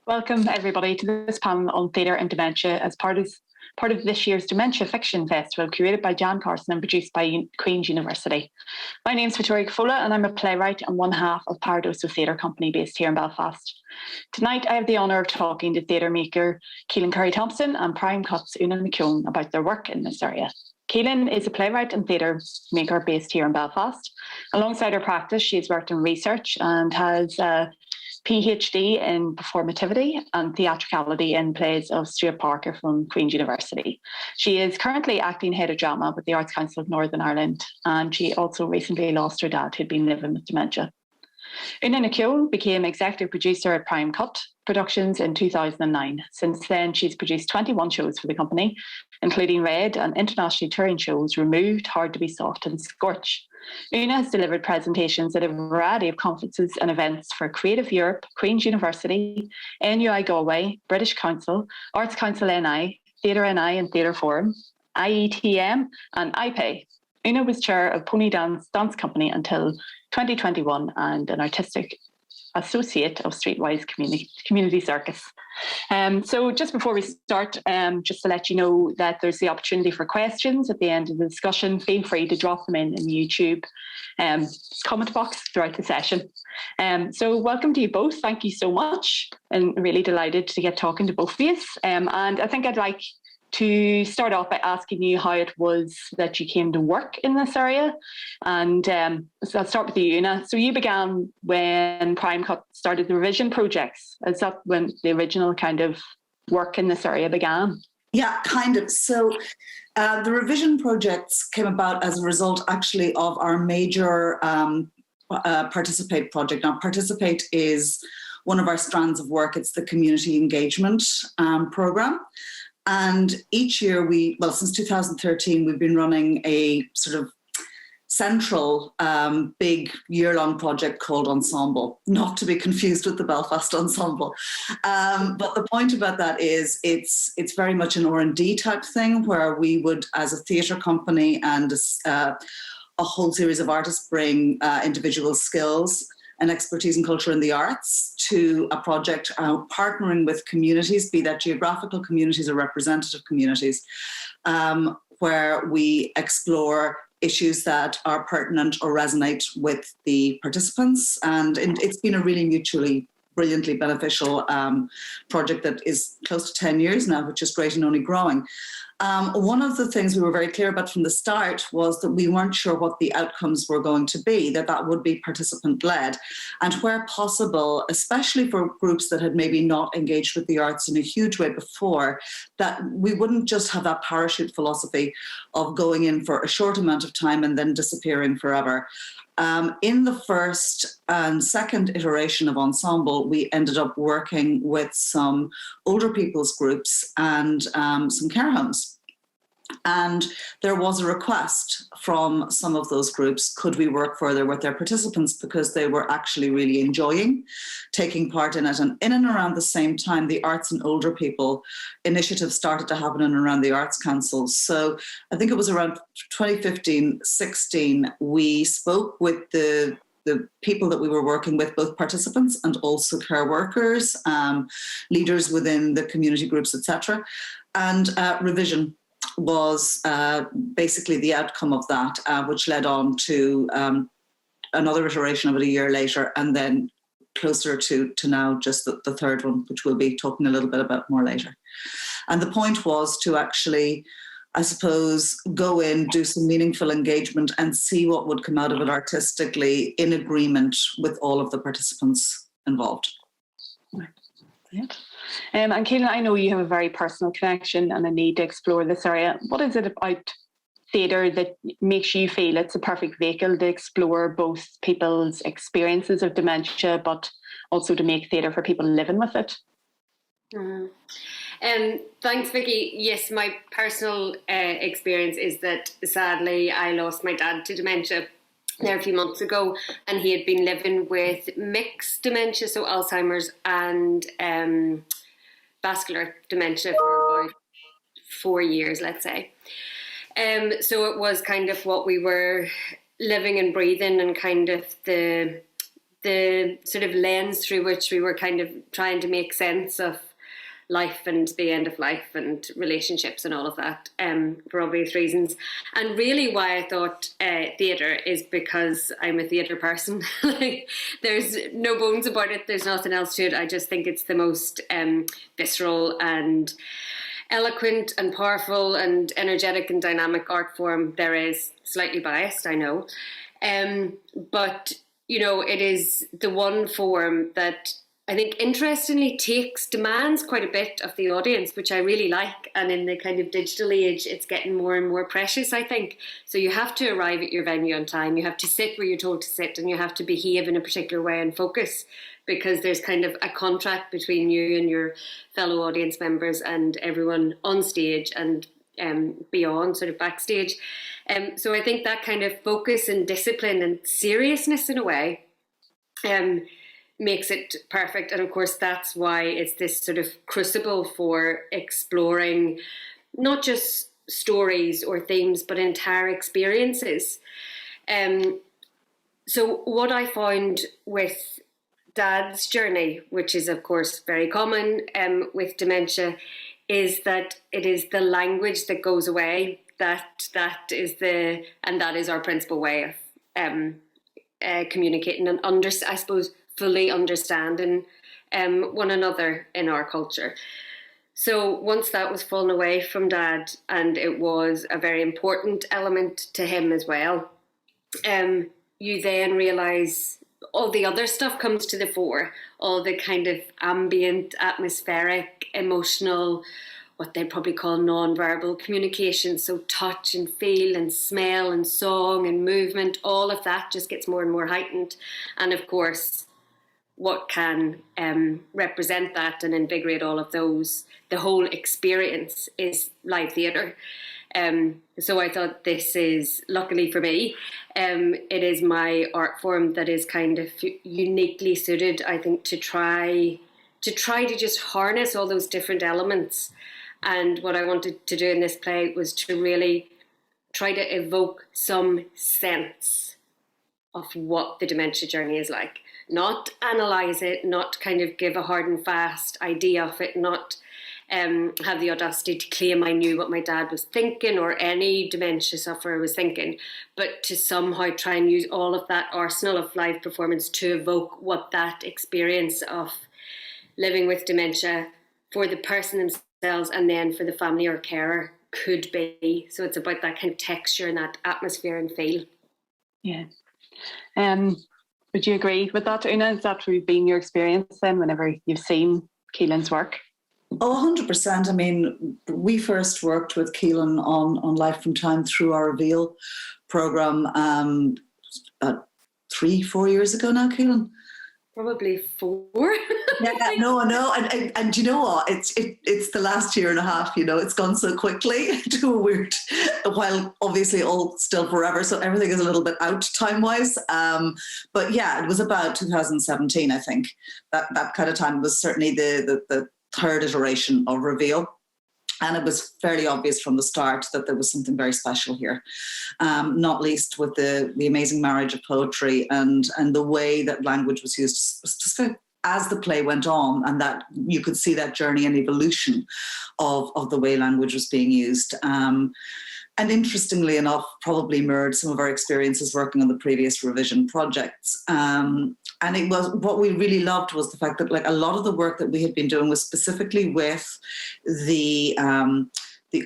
Welcome everybody to this panel on theatre and dementia as part of this year's Dementia Fiction Festival, curated by Jan Carson and produced by Queen's University. My name is Victoria Cafola and I'm a playwright and one half of Paradoso Theatre Company based here in Belfast. Tonight I have the honour of talking to theatre maker Keelan Curry-Thompson and Prime Cut's Una McKeown about their work in this area. Keelan is a playwright and theatre maker based here in Belfast. Alongside her practice, she has worked in research and has a PhD in performativity and theatricality in plays of Stuart Parker from Queen's University. She is currently acting head of drama with the Arts Council of Northern Ireland, and she also recently lost her dad who'd been living with dementia. Una McKeown became executive producer at Prime Cut Productions in 2009. Since then, she's produced 21 shows for the company, including Red and internationally touring shows Removed, Hard to Be Soft and Scorch. Una has delivered presentations at a variety of conferences and events for Creative Europe, Queen's University, NUI Galway, British Council, Arts Council NI, Theatre NI and Theatre Forum, IETM and IPE. Una was chair of Pony Dance Company until 2021 and an artistic associate of Streetwise Community Circus. So just before we start, just to let you know that there's the opportunity for questions at the end of the discussion. Feel free to drop them in the YouTube comment box throughout the session. So welcome to you both. Thank you so much. And really delighted to get talking to both of you. And I think I'd like to start off by asking you how it was that you came to work in this area. And so I'll start with you, Una. So you began when Prime Cut started the revision projects. Is that when the original kind of work in this area began? Yeah, kind of. So the revision projects came about as a result actually of our major Participate project. Now, Participate is one of our strands of work. It's the community engagement programme. And each year since 2013, we've been running a sort of central big year-long project called Ensemble, not to be confused with the Belfast Ensemble. But the point about that is it's very much an R&D type thing where we would, as a theatre company and a whole series of artists, bring individual skills and expertise in culture and the arts to a project partnering with communities, be that geographical communities or representative communities, where we explore issues that are pertinent or resonate with the participants. And it's been a really mutually brilliantly beneficial project that is close to 10 years now, which is great and only growing. One of the things we were very clear about from the start was that we weren't sure what the outcomes were going to be, that would be participant-led. And where possible, especially for groups that had maybe not engaged with the arts in a huge way before, that we wouldn't just have that parachute philosophy of going in for a short amount of time and then disappearing forever. In the first and second iteration of Ensemble, we ended up working with some older people's groups and some care homes. And there was a request from some of those groups, could we work further with their participants, because they were actually really enjoying taking part in it. And in and around the same time, the Arts and Older People initiative started to happen in and around the Arts Council. So I think it was around 2015-16, we spoke with the people that we were working with, both participants and also care workers, leaders within the community groups, etc. And revision was basically the outcome of that, which led on to another iteration of it a year later, and then closer to now just the third one, which we'll be talking a little bit about more later. And the point was to actually, I suppose, go in, do some meaningful engagement and see what would come out of it artistically in agreement with all of the participants involved. Yeah. And Keelan, I know you have a very personal connection and a need to explore this area. What is it about theatre that makes you feel it's a perfect vehicle to explore both people's experiences of dementia, but also to make theatre for people living with it? Thanks, Vicky. Yes, my personal experience is that sadly I lost my dad to dementia there a few months ago, and he had been living with mixed dementia, so Alzheimer's and vascular dementia, for about 4 years, let's say. So it was kind of what we were living and breathing, and kind of the the sort of lens through which we were kind of trying to make sense of life and the end of life and relationships and all of that, for obvious reasons. And really why I thought theatre is because I'm a theatre person. Like, there's no bones about it. There's nothing else to it. I just think it's the most visceral and eloquent and powerful and energetic and dynamic art form there is. Slightly biased, I know. But, you know, it is the one form that I think interestingly demands quite a bit of the audience, which I really like. And in the kind of digital age, it's getting more and more precious, I think. So you have to arrive at your venue on time. You have to sit where you're told to sit, and you have to behave in a particular way and focus, because there's kind of a contract between you and your fellow audience members and everyone on stage and beyond, sort of backstage. So I think that kind of focus and discipline and seriousness in a way makes it perfect. And of course, that's why it's this sort of crucible for exploring not just stories or themes, but entire experiences. So what I found with Dad's journey, which is of course very common with dementia, is that it is the language that goes away. That is our principal way of communicating and I suppose fully understanding one another in our culture. So once that was fallen away from Dad, and it was a very important element to him as well, you then realise all the other stuff comes to the fore, all the kind of ambient, atmospheric, emotional, what they'd probably call non-verbal communication. So touch and feel and smell and song and movement, all of that just gets more and more heightened. And of course, what can represent that and invigorate all of those, the whole experience, is live theatre. So I thought this is, luckily for me, it is my art form that is kind of uniquely suited, I think, to try to just harness all those different elements. And what I wanted to do in this play was to really try to evoke some sense of what the dementia journey is like. Not analyse it, not kind of give a hard and fast idea of it, not have the audacity to claim I knew what my dad was thinking or any dementia sufferer was thinking, but to somehow try and use all of that arsenal of live performance to evoke what that experience of living with dementia for the person themselves and then for the family or carer could be. So it's about that kind of texture and that atmosphere and feel. Yeah. Would you agree with that, Una? Has that been your experience then whenever you've seen Keelan's work? Oh, 100%. I mean, we first worked with Keelan on Life from Time through our Reveal programme 3-4 years ago now, Keelan. Probably 4. Yeah, no, and you know what? It's the last year and a half. You know, it's gone so quickly to a weird. While obviously all still forever, so everything is a little bit out time wise. But yeah, it was about 2017, I think. That kind of time was certainly the third iteration of Reveal. And it was fairly obvious from the start that there was something very special here, not least with the amazing marriage of poetry and the way that language was used as the play went on, and that you could see that journey and evolution of the way language was being used. And interestingly enough, probably mirrored some of our experiences working on the previous revision projects. And it was, what we really loved was the fact that, like, a lot of the work that we had been doing was specifically with the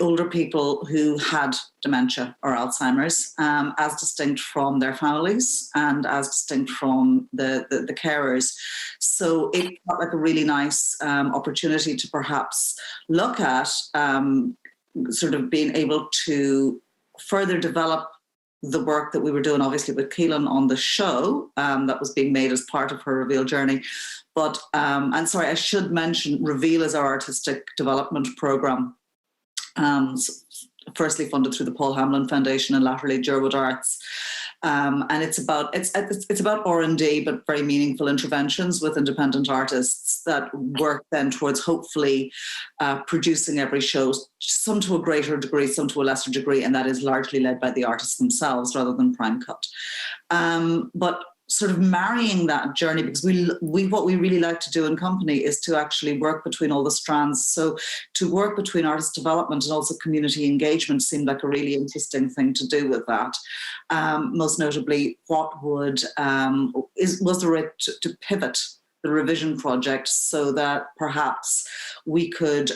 older people who had dementia or Alzheimer's, as distinct from their families and as distinct from the carers. So it felt like a really nice opportunity to perhaps look at sort of being able to further develop the work that we were doing, obviously, with Keelan on the show that was being made as part of her Reveal journey. But, and sorry, I should mention, Reveal is our artistic development programme, firstly funded through the Paul Hamlin Foundation and latterly Jerwood Arts. And it's about R&D, but very meaningful interventions with independent artists that work then towards hopefully producing every show, some to a greater degree, some to a lesser degree, and that is largely led by the artists themselves rather than prime cut. But sort of marrying that journey, because we what we really like to do in company is to actually work between all the strands. So to work between artist development and also community engagement seemed like a really interesting thing to do with that. Most notably, what would was the right to pivot the revision project so that perhaps we could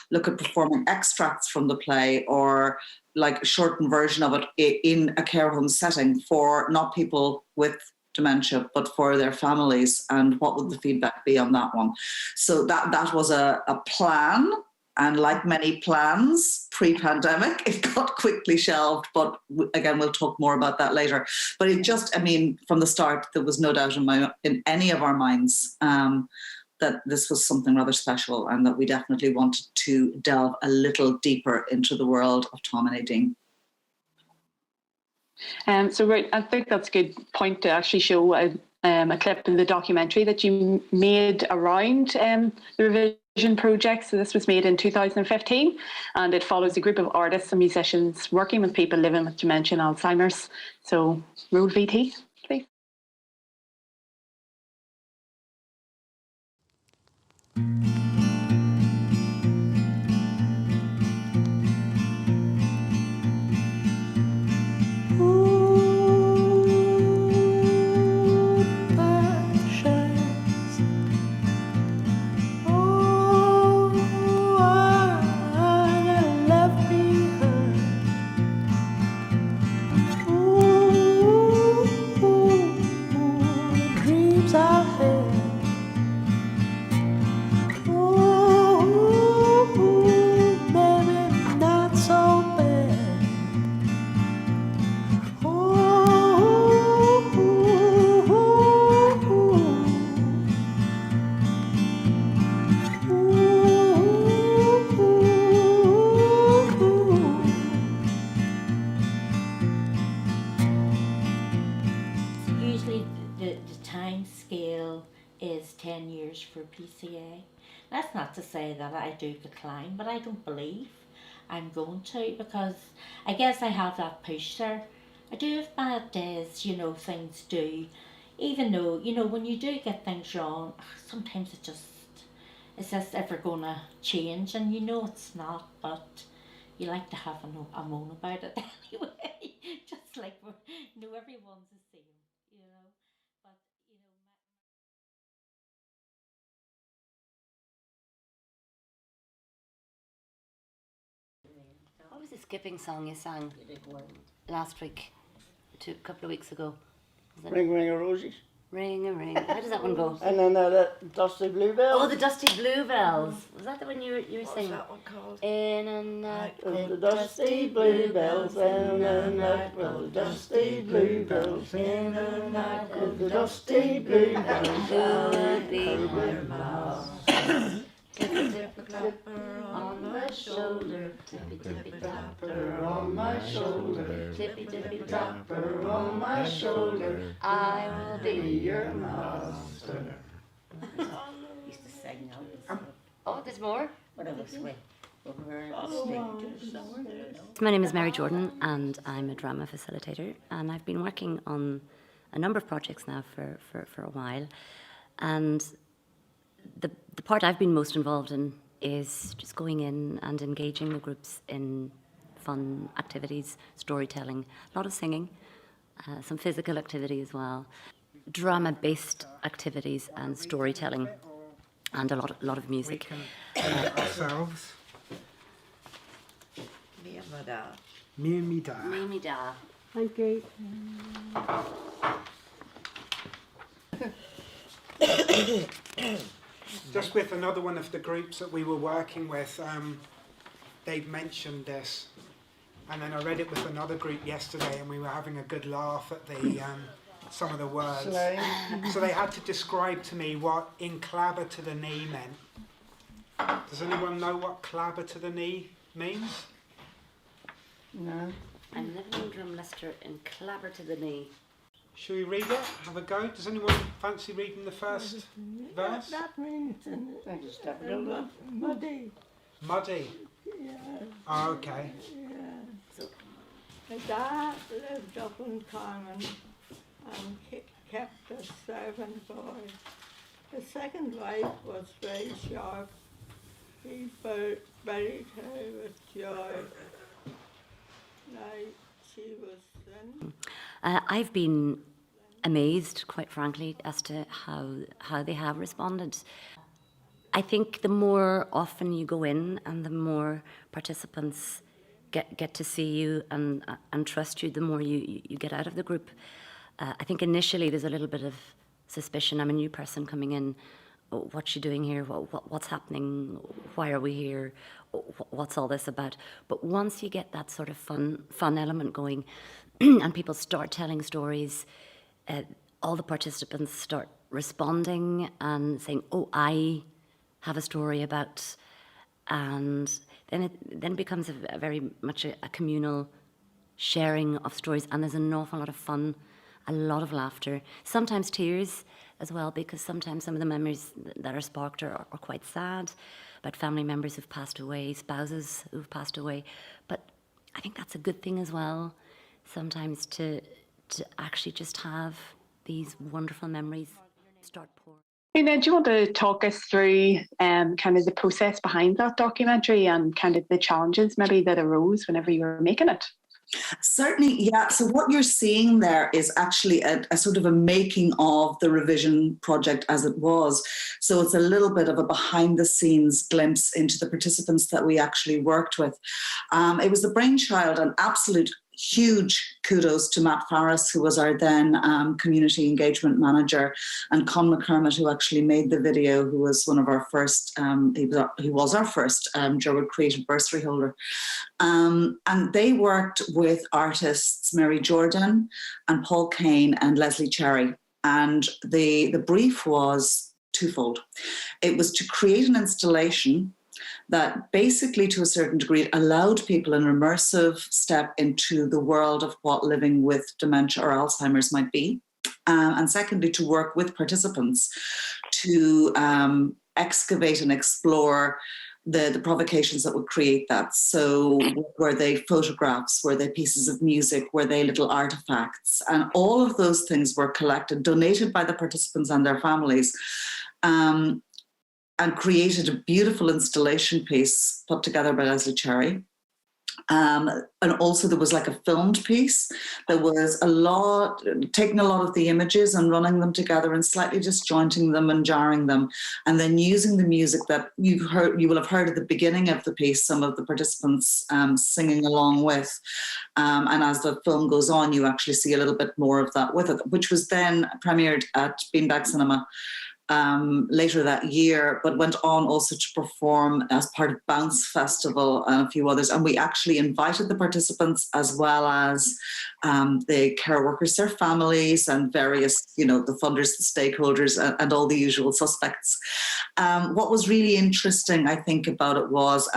look at performing extracts from the play, or like a shortened version of it in a care home setting for not people with dementia, but for their families, and what would the feedback be on that one? So that was a plan, and like many plans pre-pandemic, it got quickly shelved, but again, we'll talk more about that later. But it just, I mean, from the start, there was no doubt in any of our minds that this was something rather special, and that we definitely wanted to delve a little deeper into the world of Tom and Nadine. So right, I think that's a good point to actually show a clip in the documentary that you made around the revision project. So this was made in 2015, and it follows a group of artists and musicians working with people living with dementia and Alzheimer's. So roll VT, please. For PCA. That's not to say that I do decline, but I don't believe I'm going to, because I guess I have that push there. I do have bad days, you know, things do, even though, you know, when you do get things wrong, sometimes it's just ever gonna change, and you know it's not, but you like to have a moan about it anyway, just like, you know, everyone's the same, you know, but, you know, What was the skipping song you sang last week, a couple of weeks ago? Ring, ring a roses. Ring a ring. How does that one go? And then the Dusty Bluebells. Oh, the Dusty Bluebells. Was that the one you were singing? What's that one called? In a night The Dusty Bluebells, in a night with the Dusty Bluebells, in a night with the Dusty Bluebells. Who would be my mouse? Tippy-tippi-clapper on my shoulder, tippy-tippi-clapper on my shoulder, tippy-tippi-clapper on my shoulder, I will be your master. used to sing out. Oh, there's more? What else we? My name is Mary Jordan, and I'm a drama facilitator, and I've been working on a number of projects now for a while, and the part I've been most involved in is just going in and engaging the groups in fun activities, storytelling, a lot of singing, some physical activity as well, drama-based activities and storytelling, and a lot of music. We can ourselves. Me and my dad. Me and me dad. Me, me, da. Thank you. Just with another one of the groups that we were working with, they'd mentioned this, and then I read it with another group yesterday, and we were having a good laugh at the some of the words. So they had to describe to me what "in clabber to the knee" meant. Does anyone know what "clabber to the knee" means? No. I'm living in Drumlister in clabber to the knee. Should we read it? Have a go? Does anyone fancy reading the first verse? That means muddy. Muddy. Yeah. Oh, okay. Yeah. My dad lived up in Carmen and kept a servant boy. The second wife was very sharp. He buried her with joy. Now she was then. I've been amazed, quite frankly, as to how they have responded. I think the more often you go in and the more participants get to see you and trust you, the more you get out of the group. I think initially there's a little bit of suspicion. I'm a new person coming in. Oh, what's she doing here? What's happening? Why are we here? What's all this about? But once you get that sort of fun element going, and people start telling stories, all the participants start responding and saying, "Oh, I have a story about," and then it becomes a very much a communal sharing of stories, and there's an awful lot of fun, a lot of laughter, sometimes tears as well, because sometimes some of the memories that are sparked are quite sad, about family members who've passed away, spouses who've passed away. But I think that's a good thing as well, sometimes to actually just have these wonderful memories start pouring. Una, do you want to talk us through kind of the process behind that documentary and kind of the challenges maybe that arose whenever you were making it? Certainly, yeah. So what you're seeing there is actually a sort of a making of the revision project as it was. So it's a little bit of a behind the scenes glimpse into the participants that we actually worked with. It was the brainchild, an absolute huge kudos to Matt Farris, who was our then community engagement manager, and Con McCormick, who actually made the video, who was one of our first, he was our first Gerwood Creative Bursary holder. And they worked with artists Mary Jordan and Paul Kane and Leslie Cherry. And the brief was twofold. It was to create an installation that basically, to a certain degree, allowed people an immersive step into the world of what living with dementia or Alzheimer's might be. And secondly, to work with participants to excavate and explore the provocations that would create that. So were they photographs, were they pieces of music, were they little artifacts? And all of those things were collected, donated by the participants and their families, and created a beautiful installation piece put together by Leslie Cherry. And also there was like a filmed piece. There was taking a lot of the images and running them together and slightly disjointing them and jarring them, and then using the music that you will have heard at the beginning of the piece, some of the participants singing along with. And as the film goes on, you actually see a little bit more of that with it, which was then premiered at Beanbag Cinema later that year, but went on also to perform as part of Bounce Festival and a few others. And we actually invited the participants as well as the care workers, their families, and various, the funders, the stakeholders, and all the usual suspects. What was really interesting, I think, about it was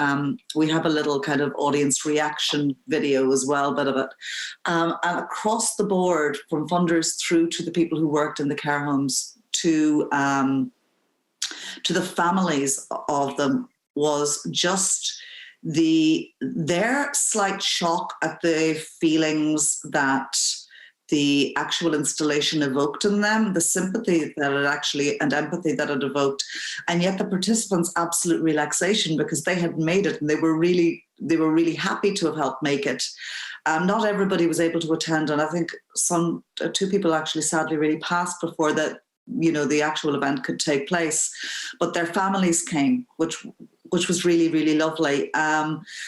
we have a little kind of audience reaction video as well, bit of it. And across the board, from funders through to the people who worked in the care homes, to the families of them, was just their slight shock at the feelings that the actual installation evoked in them, the sympathy that it actually and empathy that it evoked, and yet the participants' absolute relaxation because they had made it and they were really happy to have helped make it. Not everybody was able to attend, and I think two people actually sadly really passed before that. The actual event could take place, but their families came, which was really, really lovely.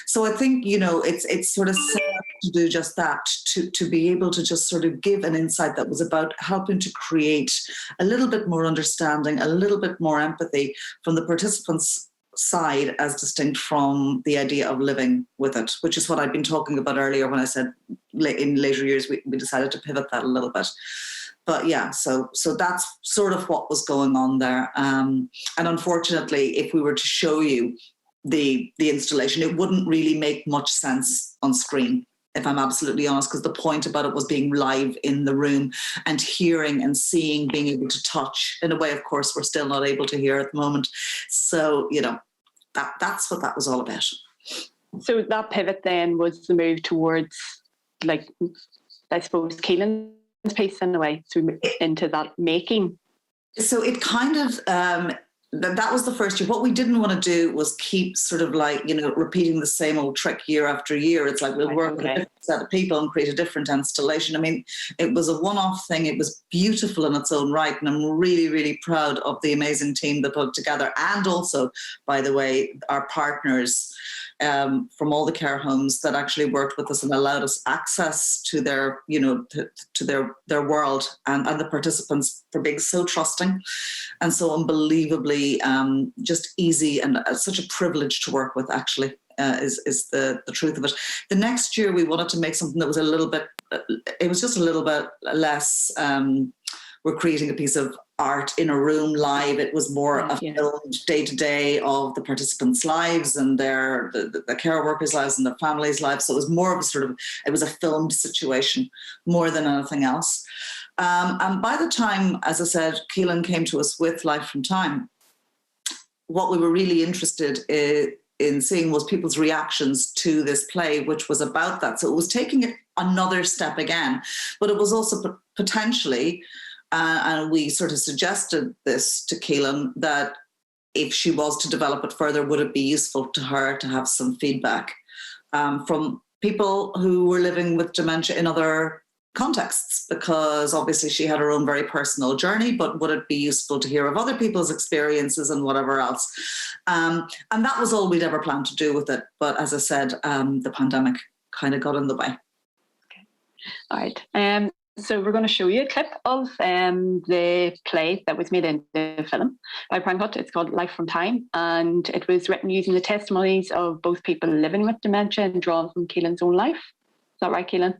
So I think, it's sort of set up to do just that, to be able to just sort of give an insight that was about helping to create a little bit more understanding, a little bit more empathy from the participants' side as distinct from the idea of living with it, which is what I'd been talking about earlier when I said in later years we decided to pivot that a little bit. But yeah, so that's sort of what was going on there. And unfortunately, if we were to show you the installation, it wouldn't really make much sense on screen, if I'm absolutely honest, because the point about it was being live in the room and hearing and seeing, being able to touch in a way, of course, we're still not able to hear at the moment. So, that's what that was all about. So that pivot then was the move towards, I suppose, Keelan piece in a way, so we into that making? So it kind of, that was the first year. What we didn't want to do was keep sort of like, repeating the same old trick year after year. It's like we'll work with a different set of people and create a different installation. I mean, it was a one-off thing. It was beautiful in its own right. And I'm really, really proud of the amazing team that put it together. And also, by the way, our partners from all the care homes that actually worked with us and allowed us access to their, to their world, and the participants for being so trusting and so unbelievably just easy, and such a privilege to work with, actually, is the truth of it. The next year we wanted to make something that was a little bit, it was just a little bit less, we're creating a piece of art in a room live. It was more a filmed day-to-day of the participants' lives and the care workers' lives and their families' lives. So it was more of it was a filmed situation more than anything else. And by the time, as I said, Keelan came to us with Life from Time, what we were really interested in seeing was people's reactions to this play, which was about that. So it was taking it another step again, but it was also potentially, and we sort of suggested this to Keelan, that if she was to develop it further, would it be useful to her to have some feedback from people who were living with dementia in other contexts, because obviously she had her own very personal journey, but would it be useful to hear of other people's experiences and whatever else? And that was all we'd ever planned to do with it. But as I said, the pandemic kind of got in the way. Okay. All right. So we're going to show you a clip of the play that was made into film by Prangut. It's called Life from Time, and it was written using the testimonies of both people living with dementia and drawn from Keelan's own life. Is that right, Keelan?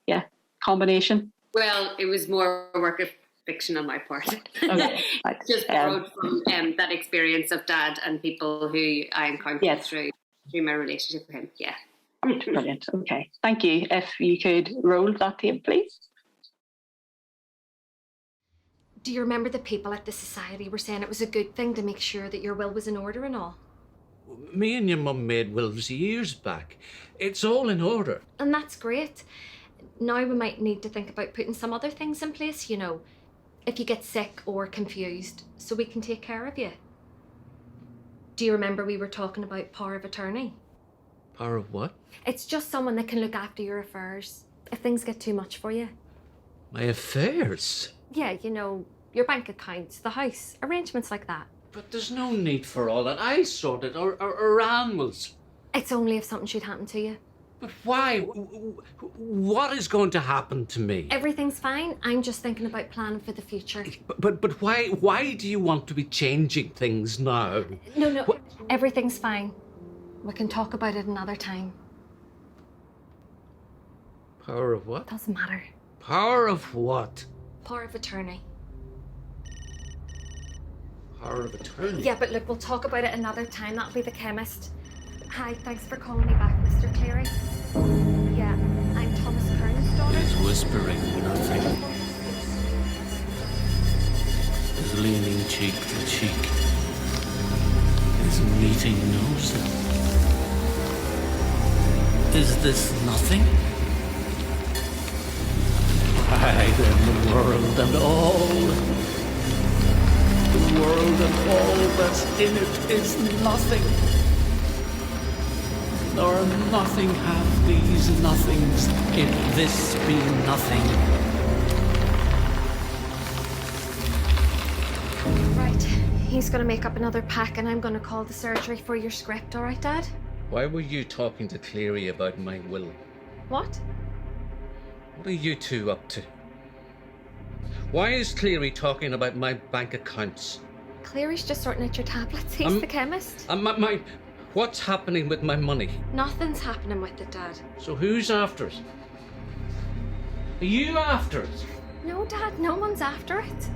Yeah. Combination? Well, it was more work of fiction on my part. Okay. Just borrowed from that experience of Dad and people who I encountered through my relationship with him. Yeah. Brilliant. Okay. Thank you. If you could roll that tape, please. Do you remember the people at the society were saying it was a good thing to make sure that your will was in order and all? Me and your mum made wills years back. It's all in order. And that's great. Now we might need to think about putting some other things in place, if you get sick or confused, so we can take care of you. Do you remember we were talking about power of attorney? Power of what? It's just someone that can look after your affairs if things get too much for you. My affairs? Yeah, your bank accounts, the house, arrangements like that. But there's no need for all that. I sorted, or Anne was. It's only if something should happen to you. But why? What is going to happen to me? Everything's fine. I'm just thinking about planning for the future. But why do you want to be changing things now? No, everything's fine. We can talk about it another time. Power of what? Doesn't matter. Power of what? Power of attorney. Power of attorney? Yeah, but look, we'll talk about it another time. That'll be the chemist. Hi, thanks for calling me back, Mr. Cleary. Yeah, I'm Thomas Kern's daughter. Is whispering nothing. Is leaning cheek to cheek. Is meeting noses. Is this nothing? I and the world and all. The world and all that's in it is nothing. Nor nothing have these nothings, if this be nothing. Right, he's going to make up another pack and I'm going to call the surgery for your script, all right, Dad? Why were you talking to Cleary about my will? What? What are you two up to? Why is Cleary talking about my bank accounts? Cleary's just sorting out your tablets. He's the chemist. What's happening with my money? Nothing's happening with it, Dad. So who's after it? Are you after it? No, Dad, no one's after it.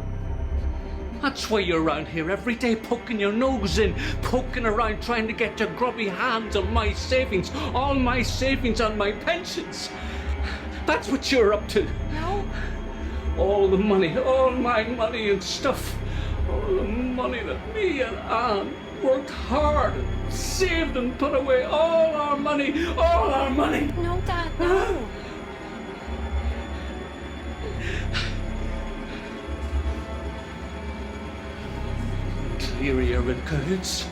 That's why you're around here every day poking your nose in, poking around trying to get your grubby hands on my savings, all my savings on my pensions. That's what you're up to. No. All the money, all my money and stuff. All the money that me and Anne worked hard and saved and put away. All our money, all our money. No, Dad, no. Cleary are in cahoots.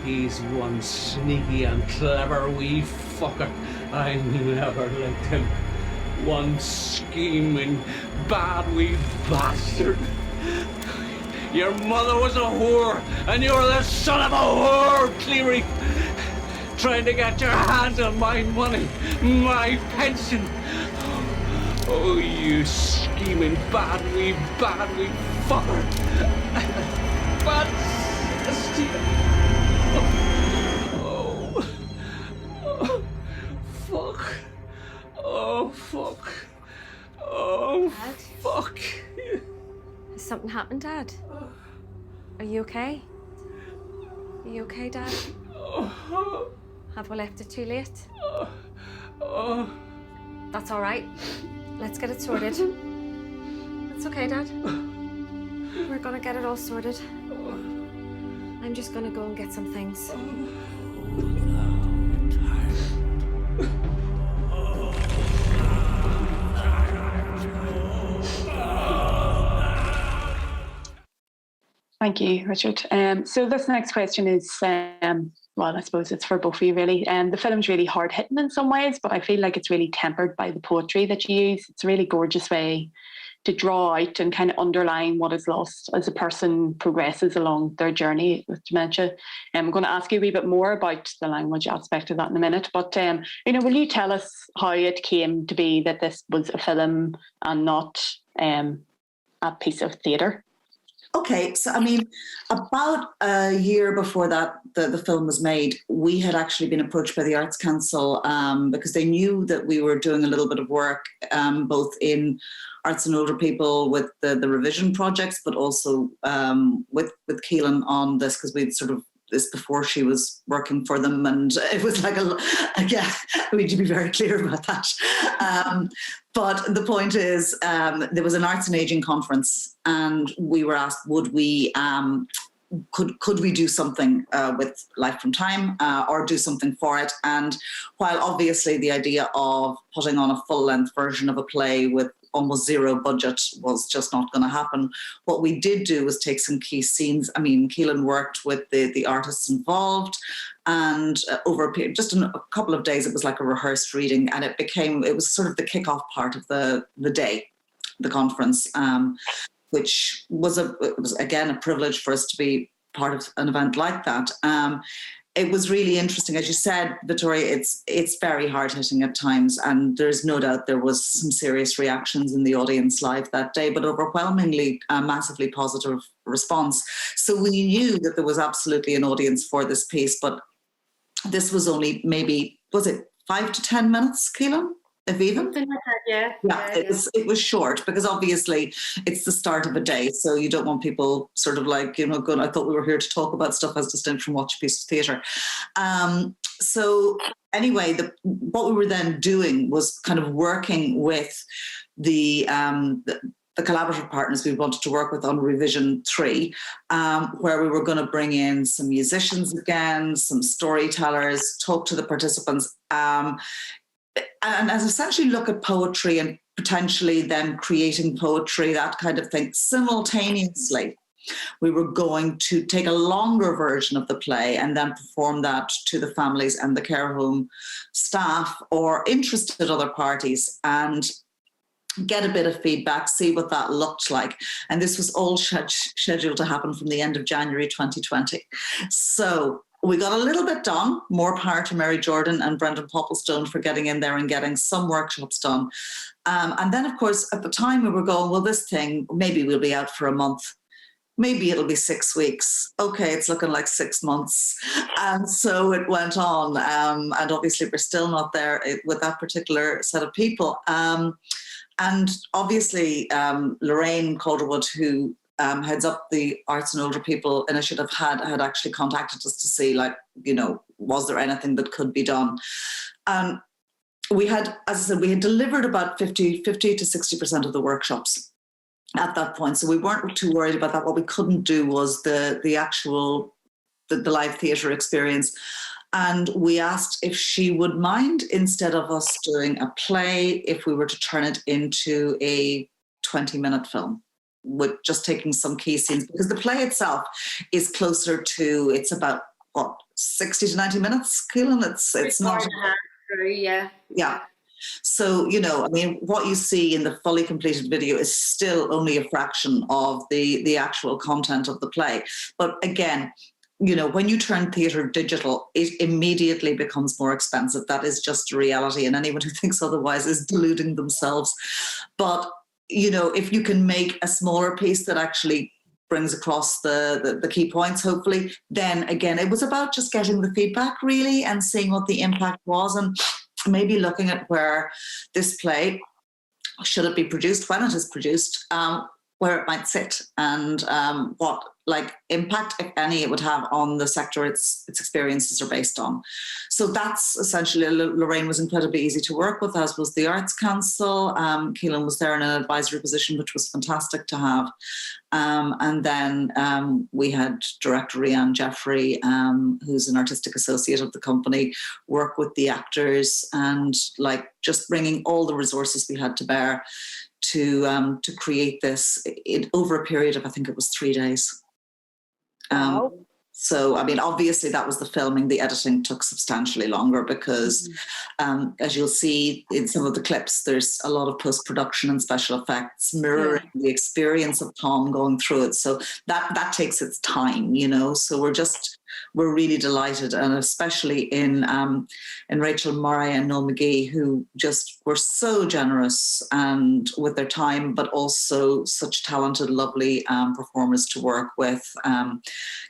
He's one sneaky and clever wee fucker. I never liked him. One scheming, bad wee bastard. Your mother was a whore, and you're the son of a whore, Cleary. Trying to get your hands on my money, my pension. Oh, you scheming, bad wee fucker. But, Stephen. Oh, fuck. Oh, fuck. Oh, Dad? fuck. Has something happened, Dad? Are you okay? Are you okay, Dad? Have we left it too late? That's all right. Let's get it sorted. It's okay, Dad. We're gonna get it all sorted. I'm just gonna go and get some things. Thank you, Richard. So this next question is, well, I suppose it's for both of you really. The film's really hard hitting in some ways, but I feel like it's really tempered by the poetry that you use. It's a really gorgeous way to draw out and kind of underline what is lost as a person progresses along their journey with dementia. I'm going to ask you a wee bit more about the language aspect of that in a minute, but will you tell us how it came to be that this was a film and not a piece of theatre? Okay, so I mean, about a year before that the film was made, we had actually been approached by the Arts Council because they knew that we were doing a little bit of work both in arts and older people with the revision projects, but also with Keelan on this, because we'd sort of this before she was working for them, and it was like yeah, we need to be very clear about that. But the point is, there was an arts and ageing conference, and we were asked, would we could we do something with Life from Time or do something for it? And while obviously the idea of putting on a full-length version of a play with almost zero budget was just not going to happen, what we did do was take some key scenes. I mean, Keelan worked with the artists involved, and over a period, just a couple of days, it was like a rehearsed reading, and it was sort of the kickoff part of the day, the conference, which was again a privilege for us to be part of an event like that. It was really interesting, as you said, Victoria. It's very hard hitting at times, and there's no doubt there was some serious reactions in the audience live that day, but overwhelmingly a massively positive response. So we knew that there was absolutely an audience for this piece, but this was only maybe, was it 5 to 10 minutes, Keelan? If even? Something like that, yeah. It was short, because obviously it's the start of a day, so you don't want people sort of like, going, I thought we were here to talk about stuff as distinct from watch a piece of theatre. So anyway, what we were then doing was kind of working with the collaborative partners we wanted to work with on Revision 3, where we were going to bring in some musicians again, some storytellers, talk to the participants, and as essentially look at poetry and potentially them creating poetry, that kind of thing. Simultaneously, we were going to take a longer version of the play and then perform that to the families and the care home staff or interested other parties, and get a bit of feedback, see what that looked like. And this was all scheduled to happen from the end of January 2020. So we got a little bit done. More power to Mary Jordan and Brendan Popplestone for getting in there and getting some workshops done. And then, of course, at the time we were going, well, this thing, maybe we'll be out for a month. Maybe it'll be 6 weeks. Okay, it's looking like 6 months. And so it went on. And obviously we're still not there with that particular set of people. And obviously Lorraine Calderwood, who heads up the Arts and Older People Initiative, had actually contacted us to see, like, was there anything that could be done? We had, as I said, we had delivered about 50 to 60% of the workshops at that point. So we weren't too worried about that. What we couldn't do was the actual live theatre experience. And we asked if she would mind, instead of us doing a play, if we were to turn it into a 20-minute film. with just taking some key scenes, because the play itself is closer to, it's about, what, 60 to 90 minutes, Keelan? It's not... Yeah. Yeah. So, you know, I mean, what you see in the fully completed video is still only a fraction of the actual content of the play. But again, you know, when you turn theatre digital, it immediately becomes more expensive. That is just a reality. And anyone who thinks otherwise is deluding themselves. But, you know, if you can make a smaller piece that actually brings across the key points, hopefully, then again, it was about just getting the feedback really and seeing what the impact was, and maybe looking at where this play, should it be produced, when it is produced, where it might sit, and what impact, if any, it would have on the sector its experiences are based on. So that's essentially, Lorraine was incredibly easy to work with, as was the Arts Council. Keelan was there in an advisory position, which was fantastic to have. And then we had director Rianne Jeffrey, who's an artistic associate of the company, work with the actors and just bringing all the resources we had to bear to create this over a period of, I think it was 3 days. Wow. So, I mean, obviously that was the filming. The editing took substantially longer because, as you'll see in some of the clips, there's a lot of post-production and special effects mirroring the experience of Tom going through it. So that takes its time, you know. So we're really delighted, and especially in Rachel Murray and Noel McGee, who just were so generous and with their time, but also such talented, lovely performers to work with.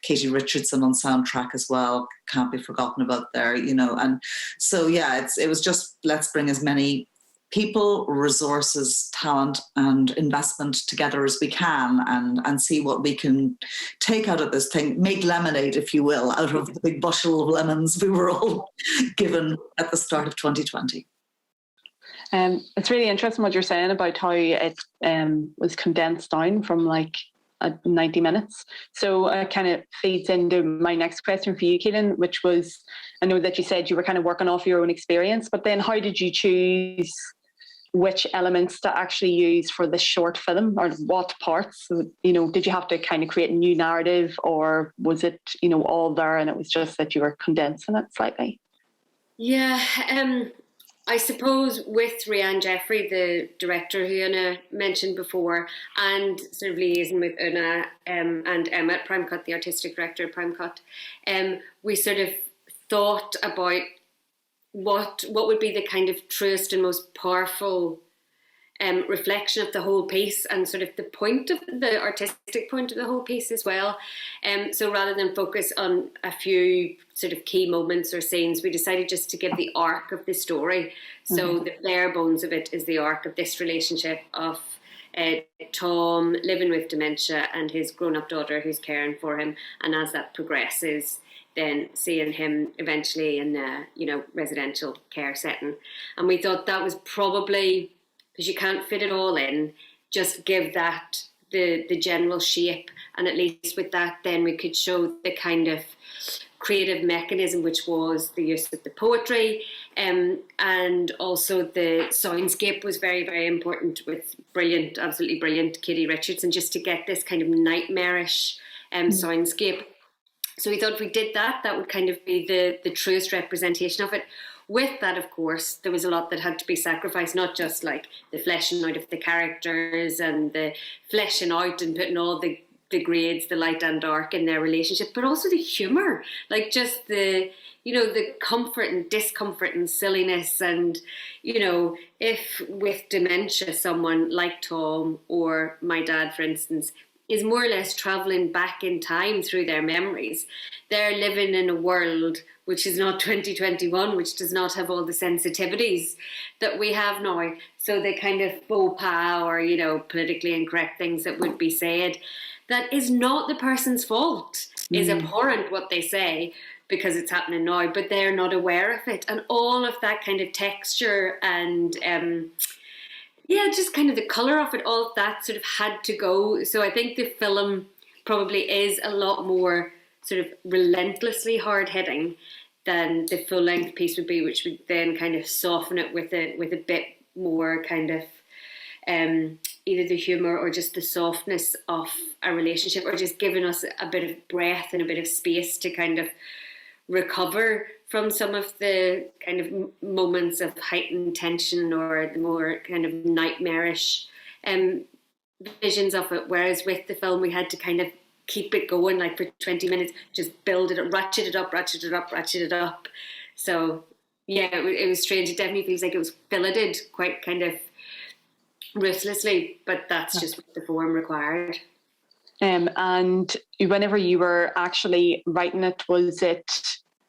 Katie Richardson on soundtrack as well, can't be forgotten about there, you know. And so, yeah, it was just, let's bring as many people, resources, talent and investment together as we can, and see what we can take out of this thing, make lemonade, if you will, out of the big bushel of lemons we were all given at the start of 2020. It's really interesting what you're saying about how it was condensed down from 90 minutes. So it kind of feeds into my next question for you, Keelan, which was, I know that you said you were kind of working off your own experience, but then how did you choose which elements to actually use for the short film, or what parts? You know, did you have to kind of create a new narrative, or was it, you know, all there and it was just that you were condensing it slightly? Yeah, I suppose with Rianne Jeffrey, the director who Una mentioned before, and sort of liaising with Una and Emma at Prime Cut, the artistic director at Prime Cut, we sort of thought about what would be the kind of truest and most powerful reflection of the whole piece, and sort of the artistic point of the whole piece as well. So rather than focus on a few sort of key moments or scenes, we decided just to give the arc of the story. So the bare bones of it is the arc of this relationship of Tom living with dementia and his grown-up daughter who's caring for him, and as that progresses, then seeing him eventually in a, residential care setting. And we thought that was probably, because you can't fit it all in, just give that the general shape, and at least with that then we could show the kind of creative mechanism, which was the use of the poetry, and also the soundscape was very, very important, with absolutely brilliant Katie Richardson, just to get this kind of nightmarish soundscape. So we thought if we did that, that would kind of be the truest representation of it. With that, of course, there was a lot that had to be sacrificed, not just like the fleshing out of the characters and the fleshing out and putting all the grades, the light and dark in their relationship, but also the humour, like just the comfort and discomfort and silliness. And, if with dementia, someone like Tom or my dad, for instance, is more or less travelling back in time through their memories, they're living in a world which is not 2021, which does not have all the sensitivities that we have now. So the kind of faux pas or, politically incorrect things that would be said, that is not the person's fault, is abhorrent what they say because it's happening now, but they're not aware of it. And all of that kind of texture and just kind of the colour of it, all of that sort of had to go. So I think the film probably is a lot more sort of relentlessly hard-hitting than the full-length piece would be, which would then kind of soften it with a bit more kind of, either the humour or just the softness of a relationship, or just giving us a bit of breath and a bit of space to kind of recover from some of the kind of moments of heightened tension or the more kind of nightmarish visions of it. Whereas with the film, we had to kind of keep it going like for 20 minutes, just build it up, ratchet it up, ratchet it up, ratchet it up. So yeah, it was strange. It definitely feels like it was filleted quite kind of ruthlessly, but that's just what the form required. And whenever you were actually writing it, was it,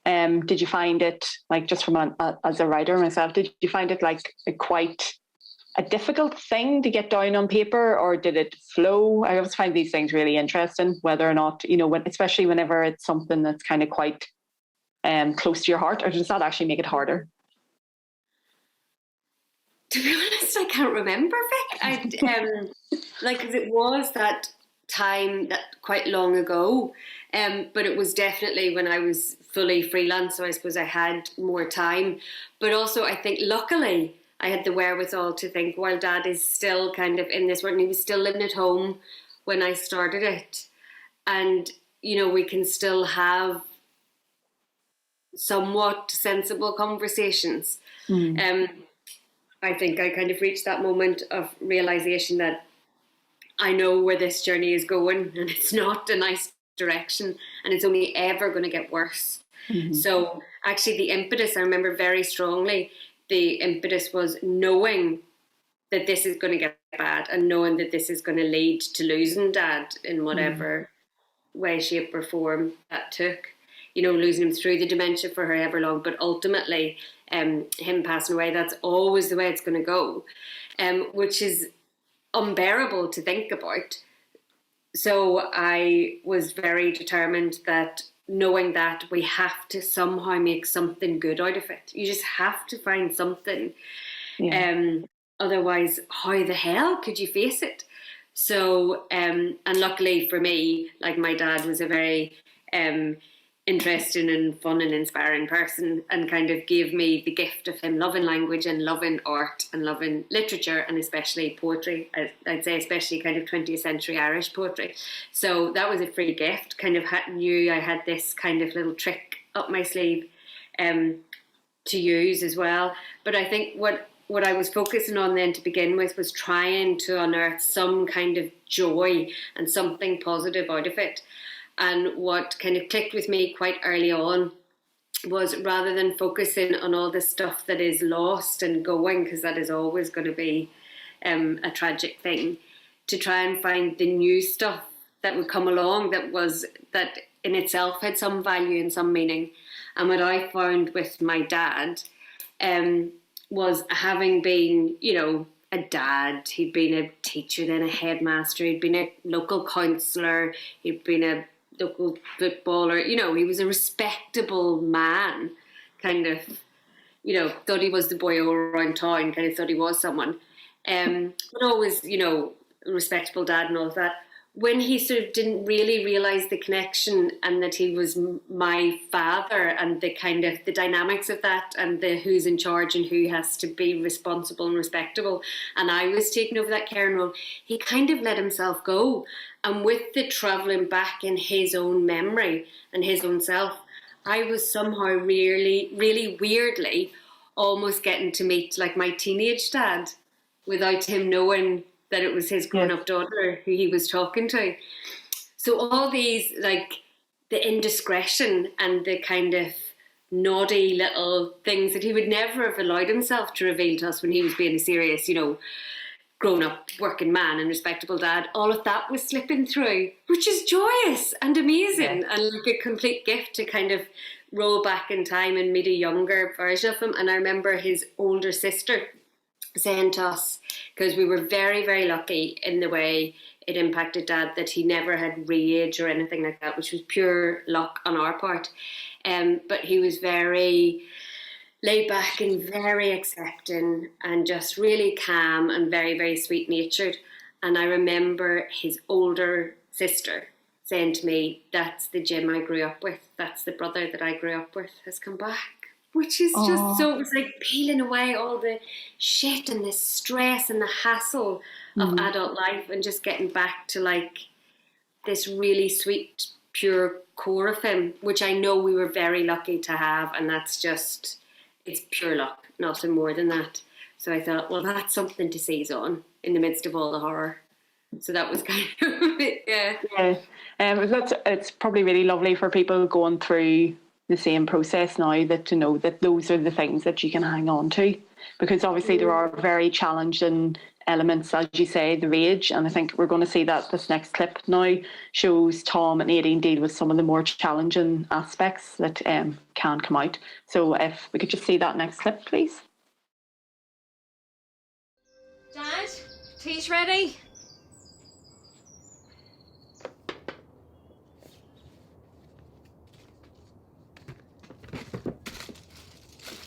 did you find it, like, just from as a writer myself, did you find it like quite a difficult thing to get down on paper, or did it flow? I always find these things really interesting, whether or not, especially whenever it's something that's kind of quite close to your heart, or does that actually make it harder? To be honest, I can't remember, Vic. Like, it was that time that quite long ago, but it was definitely when I was fully freelance, so I suppose I had more time. But also, I think luckily I had the wherewithal to think, while Dad is still kind of in this world, and he was still living at home when I started it, and we can still have somewhat sensible conversations. I think I kind of reached that moment of realisation that I know where this journey is going, and it's not a nice direction, and it's only ever going to get worse. So actually the impetus, I remember very strongly, the impetus was knowing that this is going to get bad, and knowing that this is going to lead to losing Dad in whatever way, shape or form that took. Losing him through the dementia for however long, but ultimately him passing away, that's always the way it's going to go, which is unbearable to think about. So I was very determined that, knowing that we have to somehow make something good out of it. You just have to find something. Otherwise, how the hell could you face it? So, and luckily for me, like, my dad was a very interesting and fun and inspiring person, and kind of gave me the gift of him loving language and loving art and loving literature, and especially poetry. I'd say especially kind of 20th century Irish poetry. So that was a free gift. Kind of knew I had this kind of little trick up my sleeve to use as well. But I think what I was focusing on then to begin with was trying to unearth some kind of joy and something positive out of it. And what kind of clicked with me quite early on was, rather than focusing on all the stuff that is lost and going, because that is always going to be a tragic thing, to try and find the new stuff that would come along that in itself had some value and some meaning. And what I found with my dad was, having been, a dad, he'd been a teacher, then a headmaster, he'd been a local councillor, he'd been a local footballer, he was a respectable man, kind of, thought he was the boy all around town, kind of thought he was someone, but always, a respectable dad and all of that. When he sort of didn't really realise the connection, and that he was my father, and the kind of the dynamics of that, and the who's in charge and who has to be responsible and respectable, and I was taking over that caring role, he kind of let himself go. And with the travelling back in his own memory and his own self, I was somehow really, really weirdly almost getting to meet like my teenage dad, without him knowing that it was his grown-up daughter who he was talking to. So all these, like, the indiscretion and the kind of naughty little things that he would never have allowed himself to reveal to us when he was being a serious, grown-up working man and respectable dad, all of that was slipping through, which is joyous and amazing, and like a complete gift to kind of roll back in time and meet a younger version of him. And I remember his older sister saying to us, because we were very, very lucky in the way it impacted Dad, that he never had rage or anything like that, which was pure luck on our part. But he was very laid back and very accepting, and just really calm and very, very sweet natured. And I remember his older sister saying to me, "That's the Jim I grew up with, that's the brother that I grew up with has come back." Which is just so, it was like peeling away all the shit and the stress and the hassle of adult life, and just getting back to like this really sweet, pure core of him, which I know we were very lucky to have, and that's just, it's pure luck, nothing more than that. So I thought, well, that's something to seize on in the midst of all the horror. So that was kind of It's probably really lovely for people going through the same process now, that to know that those are the things that you can hang on to, because obviously there are very challenging elements, as you say, the rage, and I think we're going to see that this next clip now shows Tom and Aideen deal with some of the more challenging aspects that can come out. So if we could just see that next clip, please. Dad, tea's ready.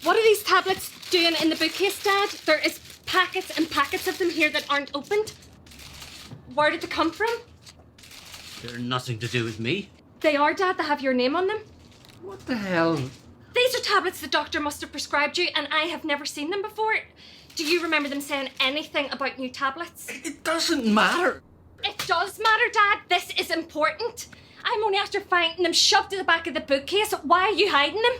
What are these tablets doing in the bookcase, Dad? There is packets and packets of them here that aren't opened. Where did they come from? They're nothing to do with me. They are, Dad. They have your name on them. What the hell? These are tablets the doctor must have prescribed you, and I have never seen them before. Do you remember them saying anything about new tablets? It doesn't matter. It does matter, Dad. This is important. I'm only after finding them shoved to the back of the bookcase. Why are you hiding them?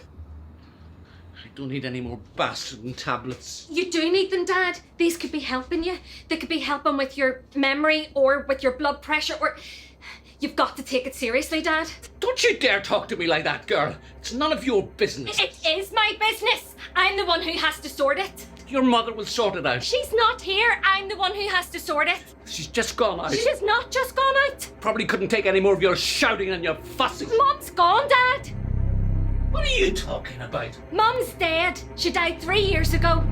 I don't need any more bastard tablets. You do need them, Dad. These could be helping you. They could be helping with your memory or with your blood pressure, or... You've got to take it seriously, Dad. Don't you dare talk to me like that, girl. It's none of your business. It is my business. I'm the one who has to sort it. Your mother will sort it out. She's not here. I'm the one who has to sort it. She's just gone out. She has not just gone out. Probably couldn't take any more of your shouting and your fussing. Mum's gone, Dad. What are you talking about? Mum's dead. She died 3 years ago.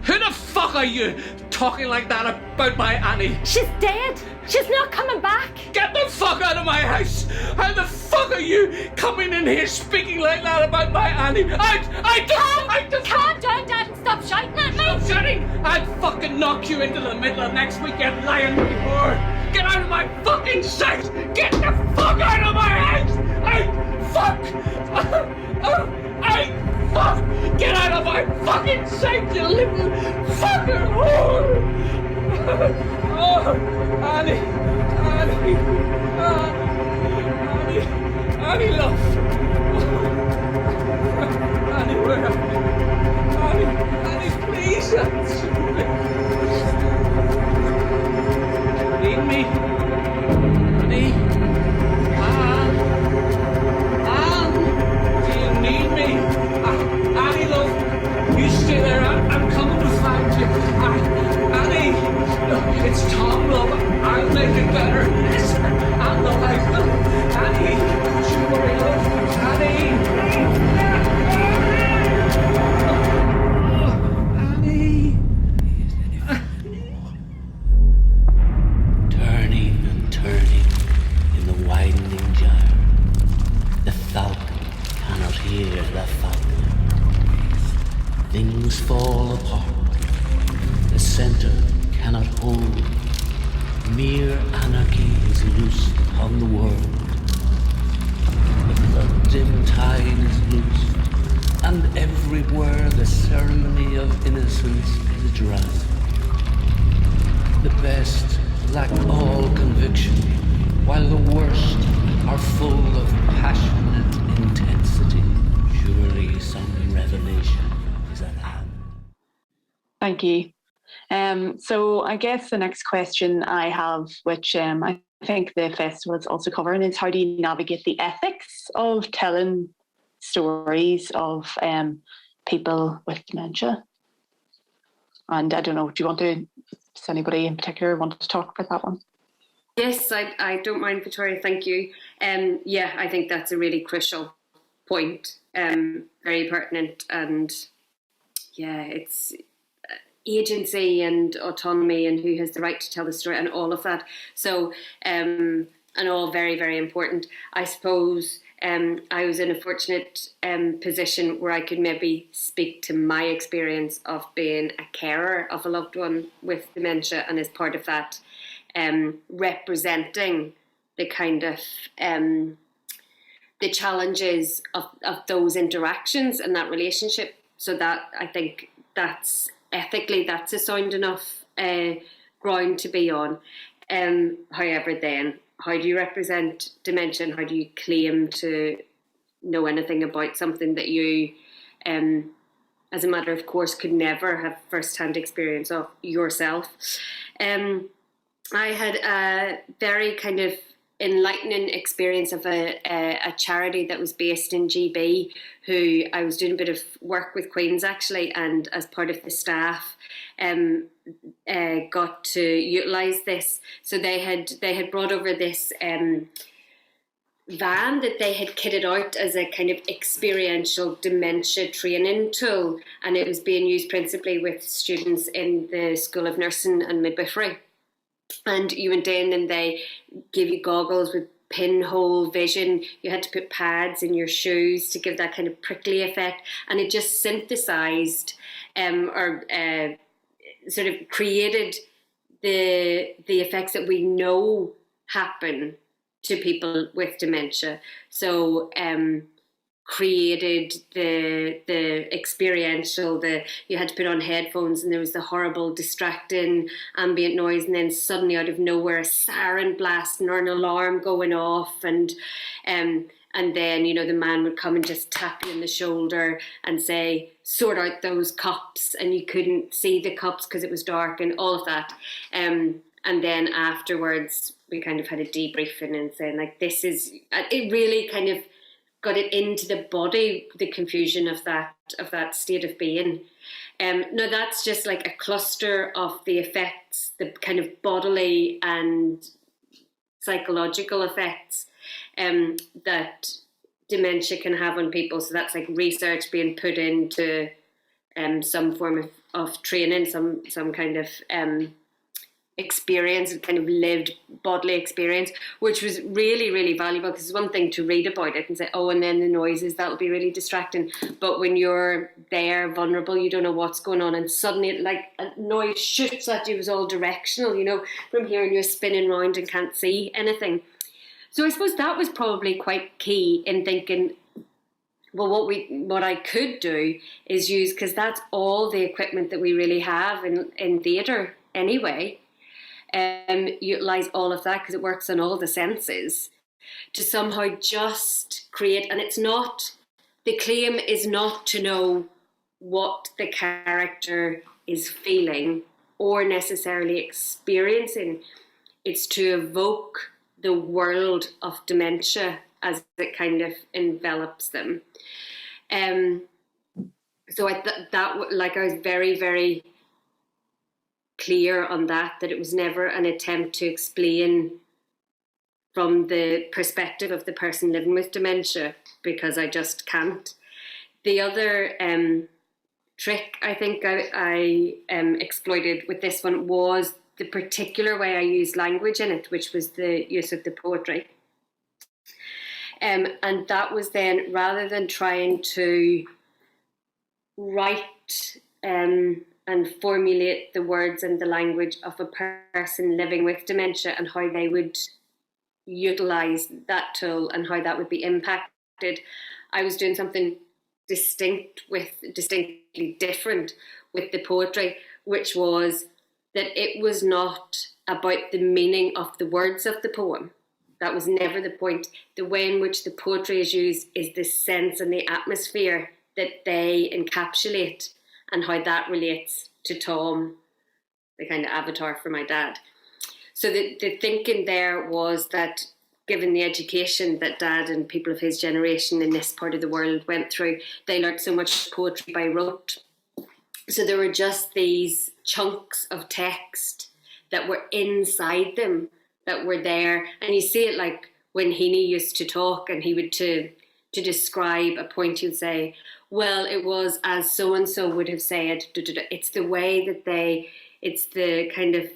Who the fuck are you talking like that about my Annie? She's dead. She's not coming back. Get the fuck out of my house! How the fuck are you coming in here speaking like that about my Annie? Calm down, Dad, and stop shouting at me. Stop shouting! I'll fucking knock you into the middle of next weekend lying whore! Get out of my fucking sight! Get the fuck out of my house! Fuck! Get out of my fucking sight, you little fucking whore! Oh, Annie, love. Annie, where are you? Annie, please answer me. Need me? Annie? Anne, do you need me? Annie, love, you stay there. I'm coming to find you. Annie, look, it's Tom, love. I'll make it better. Yes, I'm the life, love. Annie, don't you worry, love. Annie. Turning and turning in the widening gyre, the falcon cannot hear the falconer. Things fall apart, the center cannot hold. Mere anarchy is loose upon the world. The blood-dim tide is loose, and everywhere the ceremony of innocence is dry. The best lack all conviction, while the worst are full of passionate intensity. Surely some revelation is at hand. Thank you. So I guess the next question I have, which I think the festival is also covering, is how do you navigate the ethics of telling stories of people with dementia? And I don't know, does anybody in particular want to talk about that one? Yes, I don't mind, Victoria, thank you. Yeah, I think that's a really crucial point, very pertinent, and yeah, it's agency and autonomy and who has the right to tell the story and all of that. So, and all very, very important. I suppose I was in a fortunate position where I could maybe speak to my experience of being a carer of a loved one with dementia, and as part of that, representing the kind of the challenges of those interactions and that relationship. So that I think that's ethically, that's a sound enough ground to be on. However, then, how do you represent dementia, and how do you claim to know anything about something that you, as a matter of course, could never have first-hand experience of yourself? I had a very kind of enlightening experience of a charity that was based in GB, who I was doing a bit of work with Queen's actually, and as part of the staff got to utilise this. So they had brought over this van that they had kitted out as a kind of experiential dementia training tool, and it was being used principally with students in the School of Nursing and Midwifery. And you went in and they gave you goggles with pinhole vision. You had to put pads in your shoes to give that kind of prickly effect, and it just synthesised sort of created the effects that we know happen to people with dementia. So created the experiential, you had to put on headphones and there was the horrible distracting ambient noise, and then suddenly out of nowhere a siren blasting or an alarm going off, and then, you know, the man would come and just tap you on the shoulder and say, sort out those cups, and you couldn't see the cups because it was dark, and all of that. And then afterwards we kind of had a debriefing and saying, like, this is, it really kind of got it into the body, the confusion of that state of being. Now that's just like a cluster of the effects, the kind of bodily and psychological effects that dementia can have on people. So that's like research being put into some form of training, some kind of experience, kind of lived bodily experience, which was really, really valuable, because it's one thing to read about it and say, oh, and then the noises, that'll be really distracting. But when you're there, vulnerable, you don't know what's going on, and suddenly like a noise shoots at you, it was all directional, you know, from here, and you're spinning round and can't see anything. So I suppose that was probably quite key in thinking, well, what I could do is use, because that's all the equipment that we really have in theatre anyway, utilise all of that, because it works on all the senses, to somehow just create, and it's not, the claim is not to know what the character is feeling or necessarily experiencing, it's to evoke the world of dementia as it kind of envelops them. So I was very, very clear on that it was never an attempt to explain from the perspective of the person living with dementia, because I just can't. The other trick I think I exploited with this one was the particular way I used language in it, which was the use of the poetry. And that was then, rather than trying to write and formulate the words and the language of a person living with dementia and how they would utilise that tool and how that would be impacted, I was doing something distinctly different with the poetry, which was that it was not about the meaning of the words of the poem. That was never the point. The way in which the poetry is used is the sense and the atmosphere that they encapsulate, and how that relates to Tom, the kind of avatar for my dad. So the thinking there was that, given the education that Dad and people of his generation in this part of the world went through, they learnt so much poetry by rote. So there were just these chunks of text that were inside them, that were there. And you see it like when Heaney used to talk, and he would to describe a point, he would say, well, it was as so-and-so would have said. It's the way that it's the kind of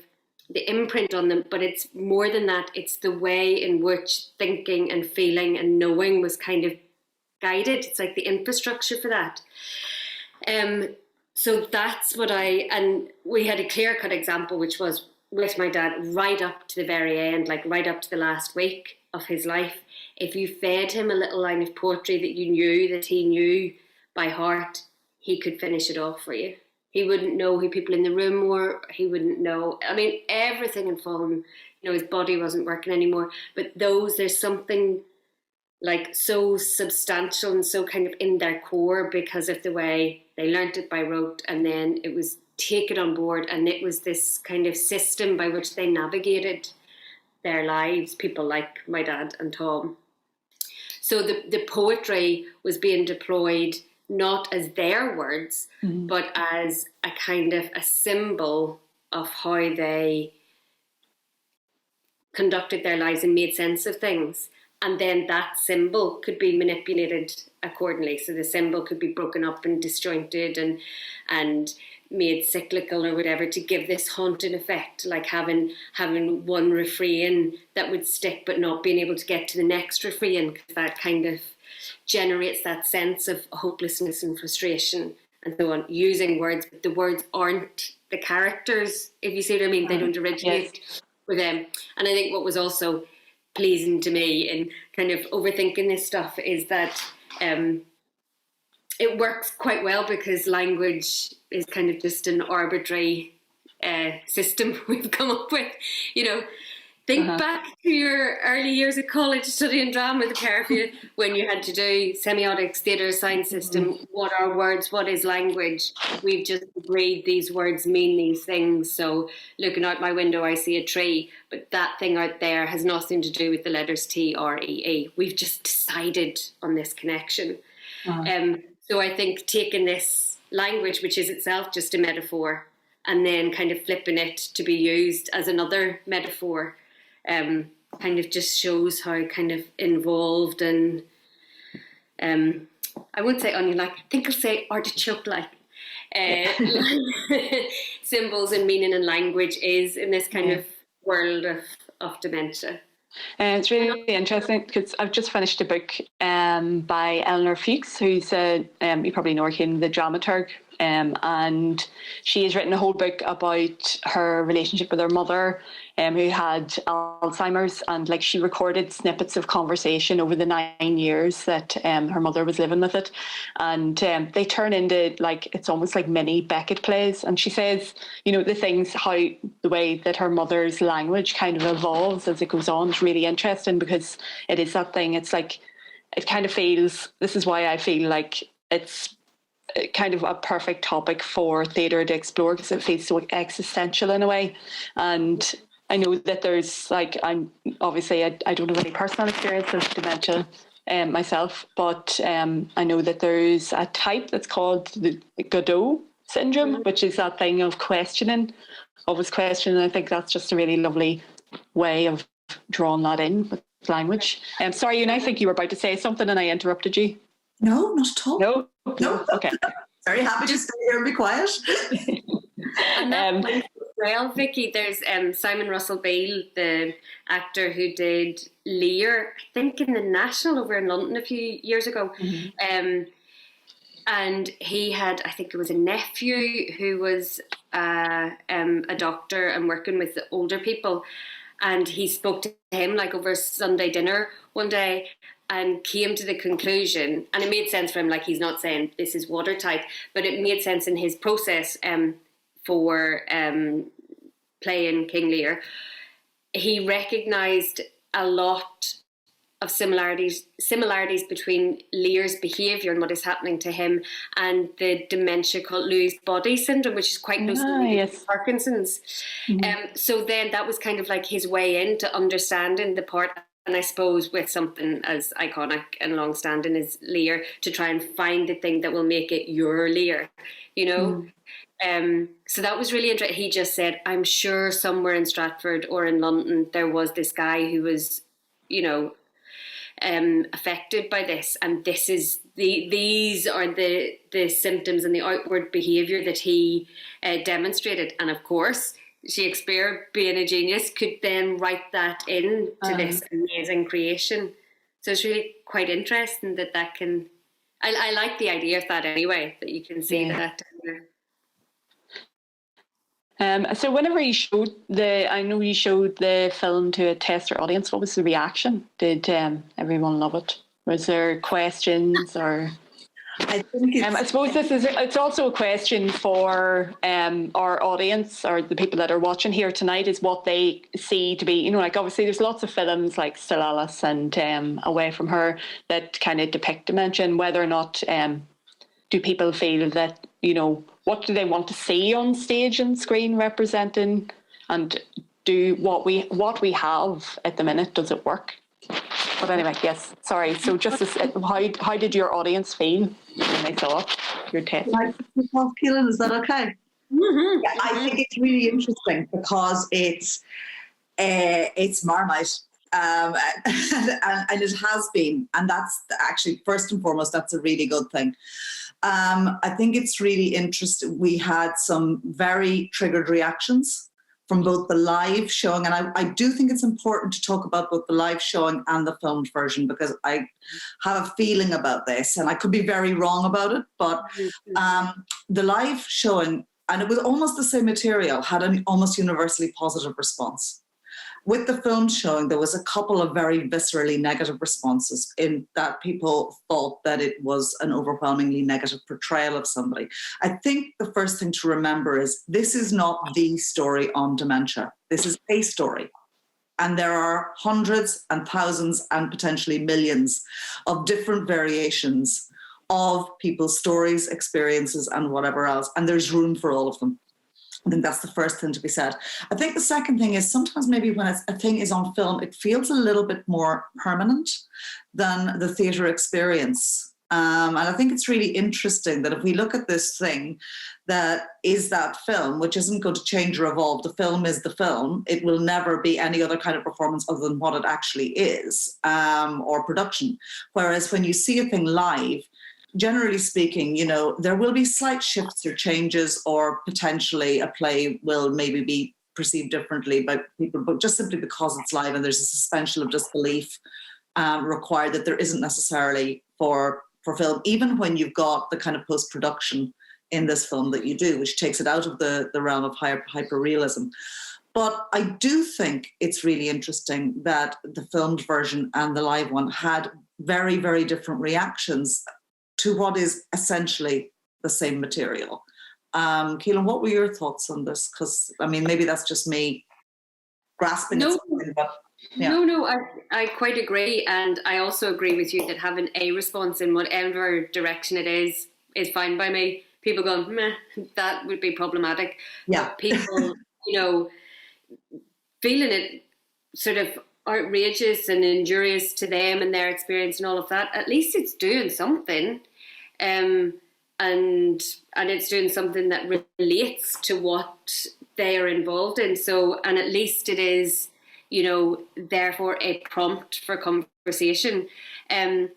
the imprint on them, but it's more than that. It's the way in which thinking and feeling and knowing was kind of guided. It's like the infrastructure for that. So that's what and we had a clear-cut example, which was with my dad right up to the very end, like right up to the last week of his life. If you fed him a little line of poetry that you knew that he knew by heart, he could finish it off for you. He wouldn't know who people in the room were. He wouldn't know. I mean, everything had fallen. You know, his body wasn't working anymore. But there's something like so substantial and so kind of in their core because of the way they learnt it by rote, and then it was taken on board, and it was this kind of system by which they navigated their lives, people like my dad and Tom. So the poetry was being deployed not as their words, but as a kind of a symbol of how they conducted their lives and made sense of things. And then that symbol could be manipulated accordingly. So the symbol could be broken up and disjointed and made cyclical or whatever to give this haunting effect, like having one refrain that would stick but not being able to get to the next refrain, because that kind of generates that sense of hopelessness and frustration and so on, using words, but the words aren't the characters, if you see what I mean. They don't originate with them. And I think what was also pleasing to me in kind of overthinking this stuff is that it works quite well, because language is kind of just an arbitrary system we've come up with. You know, think back to your early years at college studying drama with the pair of you, when you had to do semiotics, theatre, science system. What are words? What is language? We've just agreed these words mean these things. So looking out my window, I see a tree, but that thing out there has nothing to do with the letters T-R-E-E. We've just decided on this connection. So I think taking this language, which is itself just a metaphor, and then kind of flipping it to be used as another metaphor, kind of just shows how kind of involved and I wouldn't say onion-like, I think I'll say artichoke-like symbols and meaning and language is in this kind of world of dementia. It's really interesting because I've just finished a book by Eleanor Fuchs, who's you probably know her, the dramaturg, and she has written a whole book about her relationship with her mother, who had Alzheimer's, and like she recorded snippets of conversation over the 9 years that her mother was living with it, and they turn into like, it's almost like mini Beckett plays. And she says, you know, the way that her mother's language kind of evolves as it goes on is really interesting, because it is that thing. It's like, it kind of feels, this is why I feel like it's kind of a perfect topic for theatre to explore, because it feels so existential in a way. And I know that there's like, I don't have any personal experience of dementia myself, but I know that there's a type that's called the Godot syndrome, which is that thing of always questioning. I think that's just a really lovely way of drawing that in with language. Sorry, Una, I think you were about to say something and I interrupted you. No, not at all. No? Okay. Very happy to stay here and be quiet. And that well, Vicky, there's Simon Russell Beale, the actor who did Lear, I think in the National over in London a few years ago. And he had, I think it was a nephew who was a doctor and working with the older people. And he spoke to him like over Sunday dinner one day, and came to the conclusion, and it made sense for him, like he's not saying this is watertight, but it made sense in his process for playing King Lear. He recognised a lot of similarities between Lear's behaviour and what is happening to him and the dementia called Lewy body syndrome, which is quite close to Parkinson's. So then that was kind of like his way into understanding the part. And I suppose with something as iconic and long-standing as Lear, to try and find the thing that will make it your Lear, you know? So that was really interesting. He just said, I'm sure somewhere in Stratford or in London, there was this guy who was, you know, affected by this. And these are the symptoms and the outward behaviour that he demonstrated. And of course, Shakespeare, being a genius, could then write that into this amazing creation. So it's really quite interesting that can... I like the idea of that anyway, that you can see that. So whenever you showed the film to a tester audience, what was the reaction? Did everyone love it? Was there questions or... I think I suppose it's also a question for our audience or the people that are watching here tonight, is what they see to be, like obviously there's lots of films like Still Alice and Away From Her that kind of depict dementia, and whether or not do people feel that, what do they want to see on stage and screen representing, and do what we have at the minute, does it work? But anyway, yes, sorry. So just how did your audience feel when they saw your test? Keelan, is that okay? Mm-hmm. Yeah, I think it's really interesting because it's Marmite. And it has been, and that's actually first and foremost, that's a really good thing. I think it's really interesting. We had some very triggered reactions from both the live showing, and I do think it's important to talk about both the live showing and the filmed version, because I have a feeling about this, and I could be very wrong about it, but the live showing, and it was almost the same material, had an almost universally positive response. With the film showing, there was a couple of very viscerally negative responses in that people thought that it was an overwhelmingly negative portrayal of somebody. I think the first thing to remember is this is not the story on dementia. This is a story. And there are hundreds and thousands and potentially millions of different variations of people's stories, experiences, and whatever else. And there's room for all of them. I think that's the first thing to be said. I think the second thing is sometimes maybe when a thing is on film, it feels a little bit more permanent than the theatre experience. And I think it's really interesting that if we look at this thing that is that film, which isn't going to change or evolve, the film is the film. It will never be any other kind of performance other than what it actually is, or production. Whereas when you see a thing live, generally speaking, there will be slight shifts or changes, or potentially a play will maybe be perceived differently by people, but just simply because it's live and there's a suspension of disbelief required that there isn't necessarily for film, even when you've got the kind of post-production in this film that you do, which takes it out of the realm of hyper-realism. But I do think it's really interesting that the filmed version and the live one had very, very different reactions to what is essentially the same material. Keelan, what were your thoughts on this? Because, maybe that's just me grasping at something, but yeah. No, I quite agree. And I also agree with you that having a response in whatever direction it is fine by me. People going, meh, that would be problematic. Yeah. But people, feeling it sort of outrageous and injurious to them and their experience and all of that, at least it's doing something. And it's doing something that relates to what they are involved in. So, and at least it is, therefore a prompt for conversation. And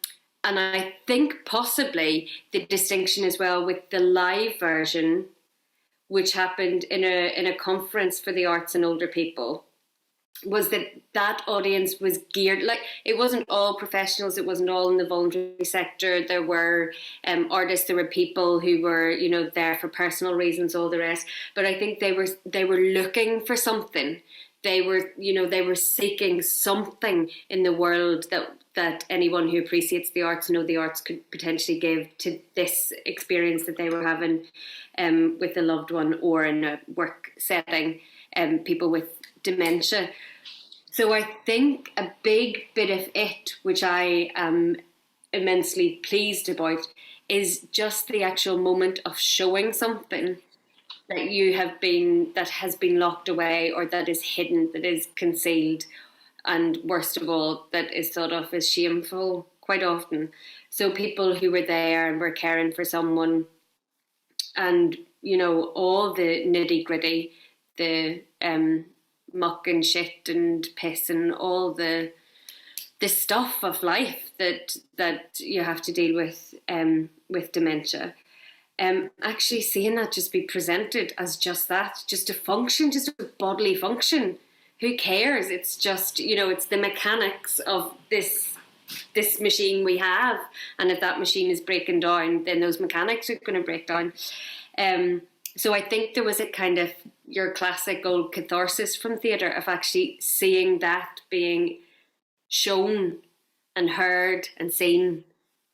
I think possibly the distinction as well with the live version, which happened in a conference for the arts and older people, was that audience was geared, like it wasn't all professionals, it wasn't all in the voluntary sector. There were artists, there were people who were there for personal reasons, all the rest. But I think they were looking for something. They were seeking something in the world that anyone who appreciates the arts, the arts could potentially give to this experience that they were having with a loved one or in a work setting, people with dementia. So I think a big bit of it, which I am immensely pleased about, is just the actual moment of showing something that has been locked away, or that is hidden, that is concealed, and worst of all, that is thought of as shameful quite often. So people who were there and were caring for someone, and all the nitty gritty, the muck and shit and piss and all the stuff of life that you have to deal with dementia. Actually seeing that just be presented as just that, just a function, just a bodily function. Who cares? It's just, it's the mechanics of this machine we have. And if that machine is breaking down, then those mechanics are going to break down. So I think there was a kind of your classic old catharsis from theatre of actually seeing that being shown and heard and seen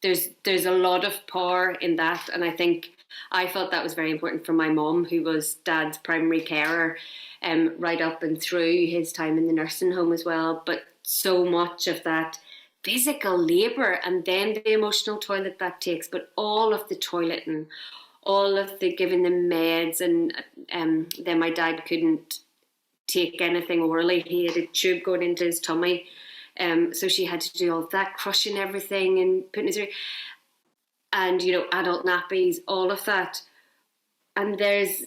there's a lot of power in that, and I think I felt that was very important for my mum, who was Dad's primary carer, right up and through his time in the nursing home as well. But so much of that physical labour, and then the emotional toll that takes, but all of the toileting, all of the giving them meds, and then my dad couldn't take anything orally. He had a tube going into his tummy. So she had to do all that, crushing everything and putting it through. And, adult nappies, all of that. And there's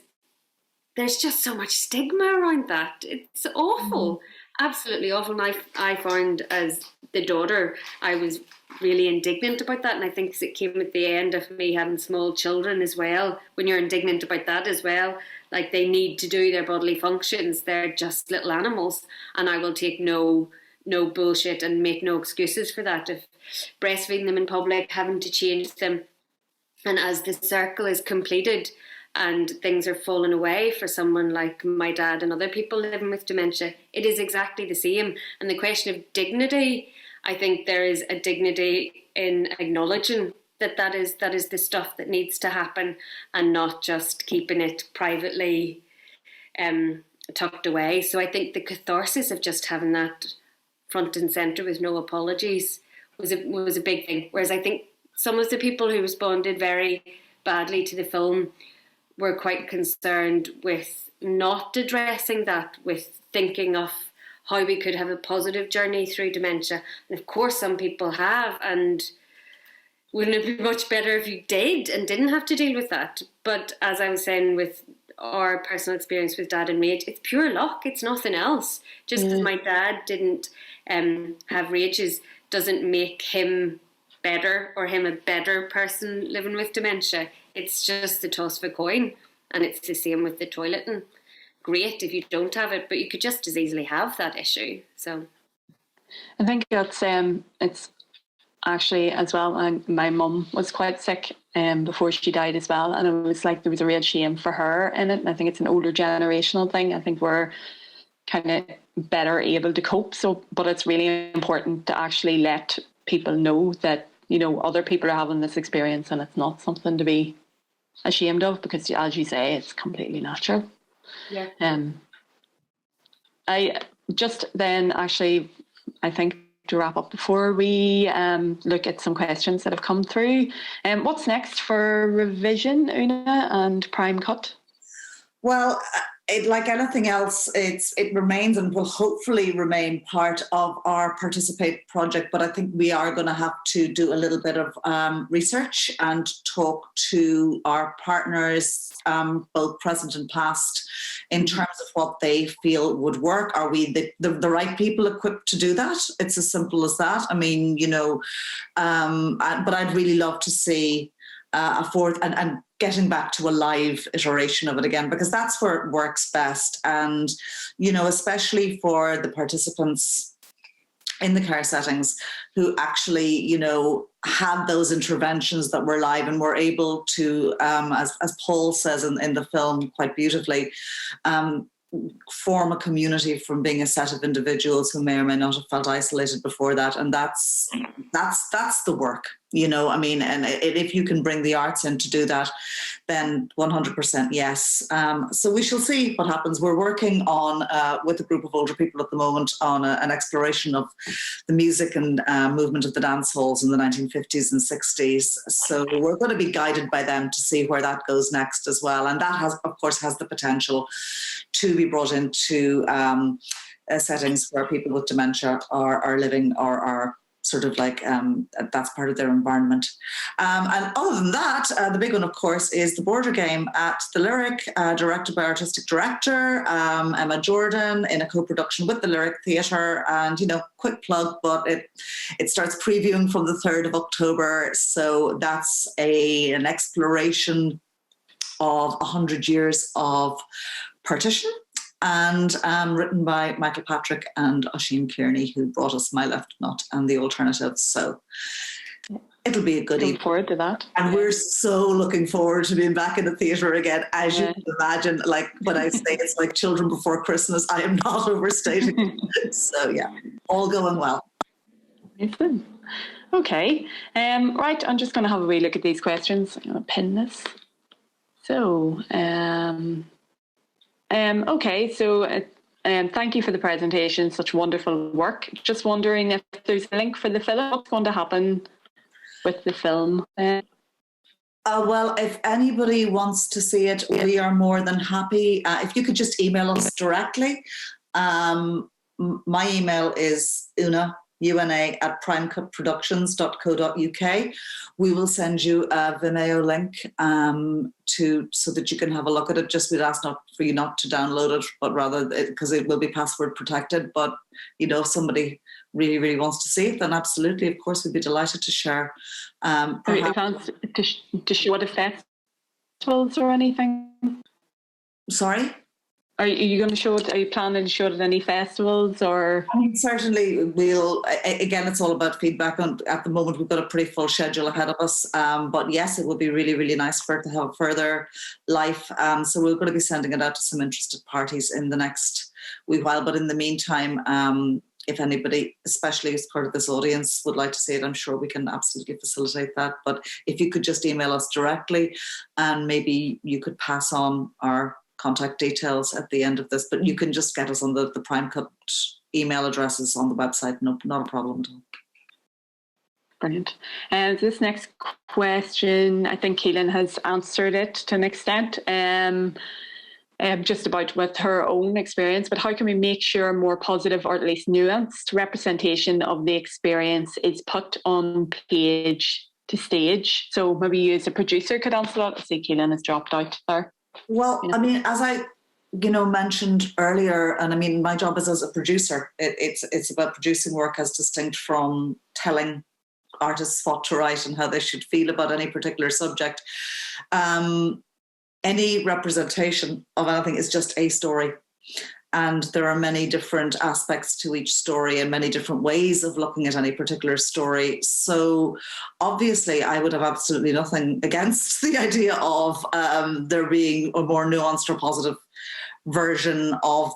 just so much stigma around that. It's awful, absolutely awful. And I found, as the daughter, I was really indignant about that. And I think it came at the end of me having small children as well. When you're indignant about that as well, like, they need to do their bodily functions. They're just little animals. And I will take no bullshit and make no excuses for that. If breastfeeding them in public, having to change them, and as the circle is completed and things are falling away for someone like my dad and other people living with dementia, it is exactly the same. And the question of dignity, I think there is a dignity in acknowledging that is the stuff that needs to happen, and not just keeping it privately tucked away. So I think the catharsis of just having that front and centre with no apologies was a big thing. Whereas I think some of the people who responded very badly to the film were quite concerned with not addressing that, with thinking of how we could have a positive journey through dementia. And of course some people have, and wouldn't it be much better if you did and didn't have to deal with that? But as I was saying, with our personal experience with Dad and Rage, it's pure luck, it's nothing else. Just because my dad didn't have rages doesn't make him better or him a better person living with dementia. It's just the toss of a coin, and it's the same with the toileting. Great if you don't have it, but you could just as easily have that issue. So I think that's it's actually as well. My mum was quite sick before she died as well, and it was like there was a real shame for her in it. And I think it's an older generational thing. I think we're kind of better able to cope. So, but it's really important to actually let people know that, other people are having this experience, and it's not something to be ashamed of, because, as you say, it's completely natural. Yeah. I just then actually, I think, to wrap up before we look at some questions that have come through. What's next for revision, Una, and Prime Cut? Well, like anything else, it remains and will hopefully remain part of our Participate project, but I think we are going to have to do a little bit of research and talk to our partners, both present and past, in terms of what they feel would work. Are we the right people equipped to do that? It's as simple as that. I mean, but I'd really love to see a fourth and getting back to a live iteration of it again, because that's where it works best. And, especially for the participants in the care settings who actually, had those interventions that were live and were able to, as Paul says in the film quite beautifully, form a community from being a set of individuals who may or may not have felt isolated before that. And that's the work, and if you can bring the arts in to do that, then 100% yes. So we shall see what happens. We're working on, with a group of older people at the moment, on an exploration of the music and movement of the dance halls in the 1950s and 60s. So we're going to be guided by them to see where that goes next as well. And that has the potential to be brought into settings where people with dementia are living or are sort of like that's part of their environment. And other than that, the big one, of course, is the Border Game at the Lyric, directed by artistic director Emma Jordan, in a co-production with the Lyric Theatre. And, quick plug, but it starts previewing from the 3rd of October. So that's an exploration of 100 years of partition, and written by Michael Patrick and Oisin Kearney, who brought us My Left Nut and The Alternatives. So it'll be a good evening. Looking forward to that. And we're so looking forward to being back in the theatre again. As you can imagine, like when I say it's like children before Christmas, I am not overstating it. So yeah, all going well. Excellent. Okay. Right, I'm just going to have a wee look at these questions. I'm going to pin this. So, okay, so thank you for the presentation, such wonderful work. Just wondering if there's a link for the film, what's going to happen with the film? Well, if anybody wants to see it, we are more than happy. If you could just email us directly. My email is una at primecutproductions.co.uk. We will send you a Vimeo link so that you can have a look at it. Just we'd ask not for you not to download it, but rather because it will be password protected. But if somebody really, really wants to see it, then absolutely, of course, we'd be delighted to share. Perhaps to show it at festivals or anything? Sorry? Are you going to show it? Are you planning to show it at any festivals or? I mean, certainly we'll. Again, it's all about feedback. At the moment, we've got a pretty full schedule ahead of us. But yes, it would be really, really nice for it to have further life. So we're going to be sending it out to some interested parties in the next wee while. But in the meantime, if anybody, especially as part of this audience, would like to see it, I'm sure we can absolutely facilitate that. But if you could just email us directly, and maybe you could pass on our contact details at the end of this, but you can just get us on the Prime Cut email addresses on the website. No, not a problem at all. Brilliant. And this next question, I think Keelan has answered it to an extent, just about with her own experience, but how can we make sure a more positive or at least nuanced representation of the experience is put on page to stage? So maybe you as a producer could answer that. I see Keelan has dropped out there. Well, I mean, as I, mentioned earlier, and I mean, my job is as a producer. It's about producing work as distinct from telling artists what to write and how they should feel about any particular subject. Any representation of anything is just a story. And there are many different aspects to each story and many different ways of looking at any particular story. So obviously I would have absolutely nothing against the idea of there being a more nuanced or positive version of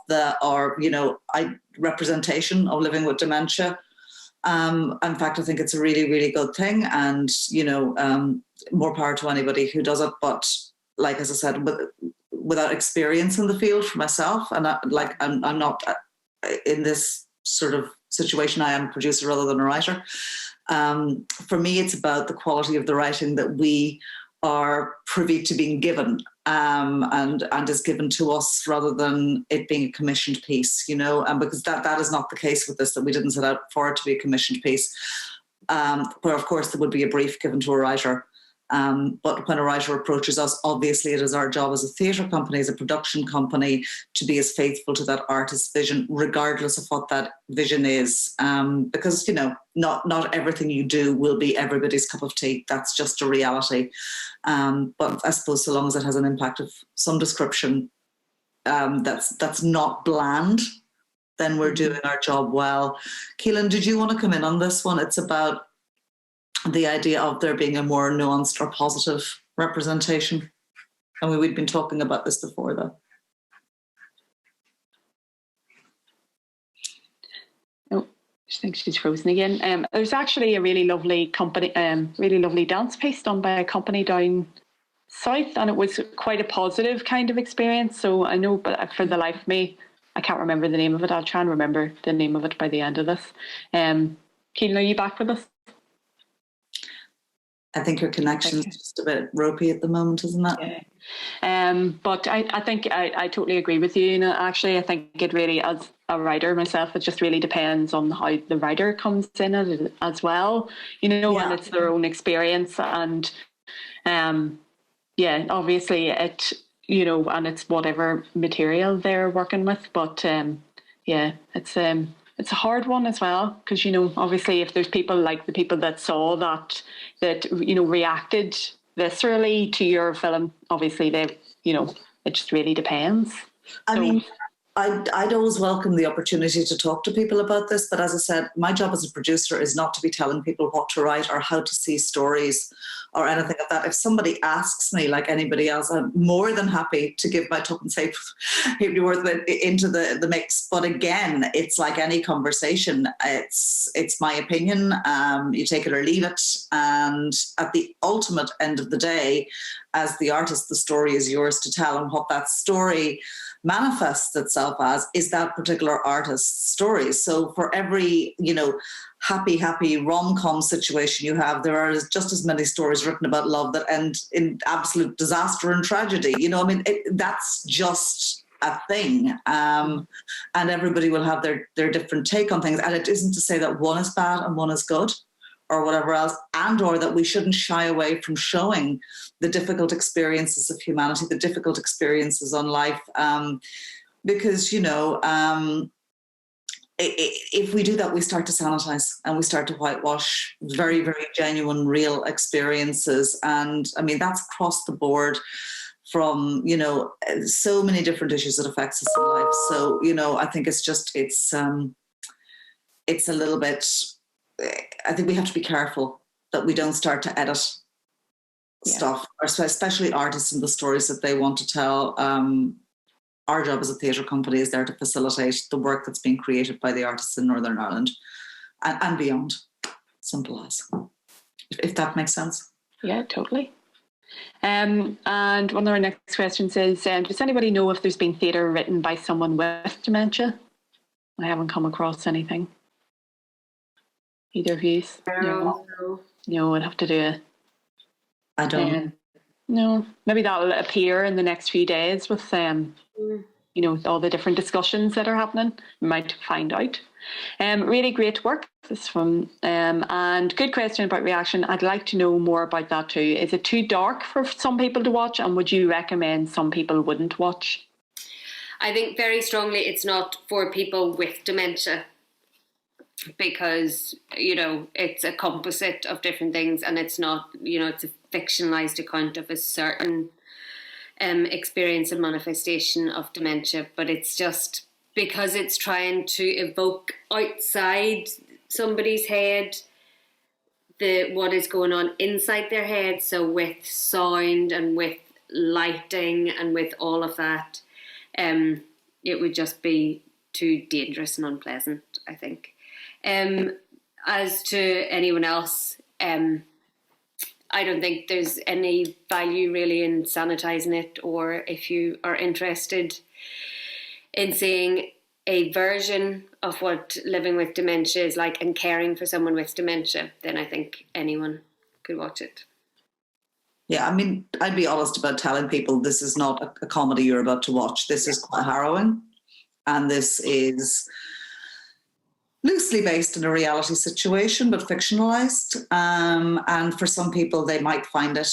representation of living with dementia. In fact, I think it's a really, really good thing, and, more power to anybody who does it. But like, as I said, without experience in the field for myself, and I'm not in this sort of situation. I am a producer rather than a writer. For me, it's about the quality of the writing that we are privy to being given, and is given to us, rather than it being a commissioned piece, and because that is not the case with this, that we didn't set out for it to be a commissioned piece. Where of course there would be a brief given to a writer. But when a writer approaches us, obviously it is our job as a theatre company, as a production company, to be as faithful to that artist's vision, regardless of what that vision is. Because, not everything you do will be everybody's cup of tea. That's just a reality. But I suppose so long as it has an impact of some description that's not bland, then we're doing our job well. Keelan, did you want to come in on this one? It's about the idea of there being a more nuanced or positive representation. And we'd been talking about this before, though. Oh, I think she's frozen again. There's actually a really lovely dance piece done by a company down south, and it was quite a positive kind of experience. So I know, but for the life of me, I can't remember the name of it. I'll try and remember the name of it by the end of this. Keelan, are you back with us? I think her connection is just a bit ropey at the moment, isn't it? Yeah. But I think I totally agree with you. Actually, I think it really, as a writer myself, it just really depends on how the writer comes in as well, and it's their own experience. And obviously it, and it's whatever material they're working with. But it's a hard one as well, because, obviously if there's people like the people that saw that reacted viscerally to your film, obviously they, it just really depends. I mean, I'd always welcome the opportunity to talk to people about this. But as I said, my job as a producer is not to be telling people what to write or how to see stories or anything like that. If somebody asks me, like anybody else, I'm more than happy to give my tuppence halfpenny worth into the mix. But again, it's like any conversation. It's my opinion. You take it or leave it. And at the ultimate end of the day, as the artist, the story is yours to tell, and what that story manifests itself as is that particular artist's story. So for every, happy rom-com situation you have, there are just as many stories written about love that end in absolute disaster and tragedy. That's just a thing. And everybody will have their different take on things. And it isn't to say that one is bad and one is good, or whatever else, and or that we shouldn't shy away from showing the difficult experiences of humanity, the difficult experiences on life, because, if we do that, we start to sanitize and we start to whitewash very, very genuine, real experiences. And I mean, that's across the board from, so many different issues that affects us in life. So, I think it's a little bit, I think we have to be careful that we don't start to edit stuff, or especially artists and the stories that they want to tell. Our job as a theatre company is there to facilitate the work that's being created by the artists in Northern Ireland and beyond. Simple as. If that makes sense. Yeah, totally. And one of our next questions is, does anybody know if there's been theatre written by someone with dementia? I haven't come across anything. Either of you? No, I'd have to do it. I don't. No, maybe that'll appear in the next few days with with all the different discussions that are happening. We might find out. Really great work, this one. And good question about reaction. I'd like to know more about that too. Is it too dark for some people to watch, and would you recommend some people wouldn't watch? I think very strongly it's not for people with dementia, because it's a composite of different things, and it's not, it's a fictionalized account of a certain experience and manifestation of dementia, but it's just because it's trying to evoke outside somebody's head what is going on inside their head. So with sound and with lighting and with all of that, it would just be too dangerous and unpleasant, I think. As to anyone else, I don't think there's any value really in sanitising it, or if you are interested in seeing a version of what living with dementia is like and caring for someone with dementia, then I think anyone could watch it. Yeah, I mean, I'd be honest about telling people this is not a comedy you're about to watch. This is quite harrowing, and this is loosely based in a reality situation, but fictionalized. And for some people, they might find it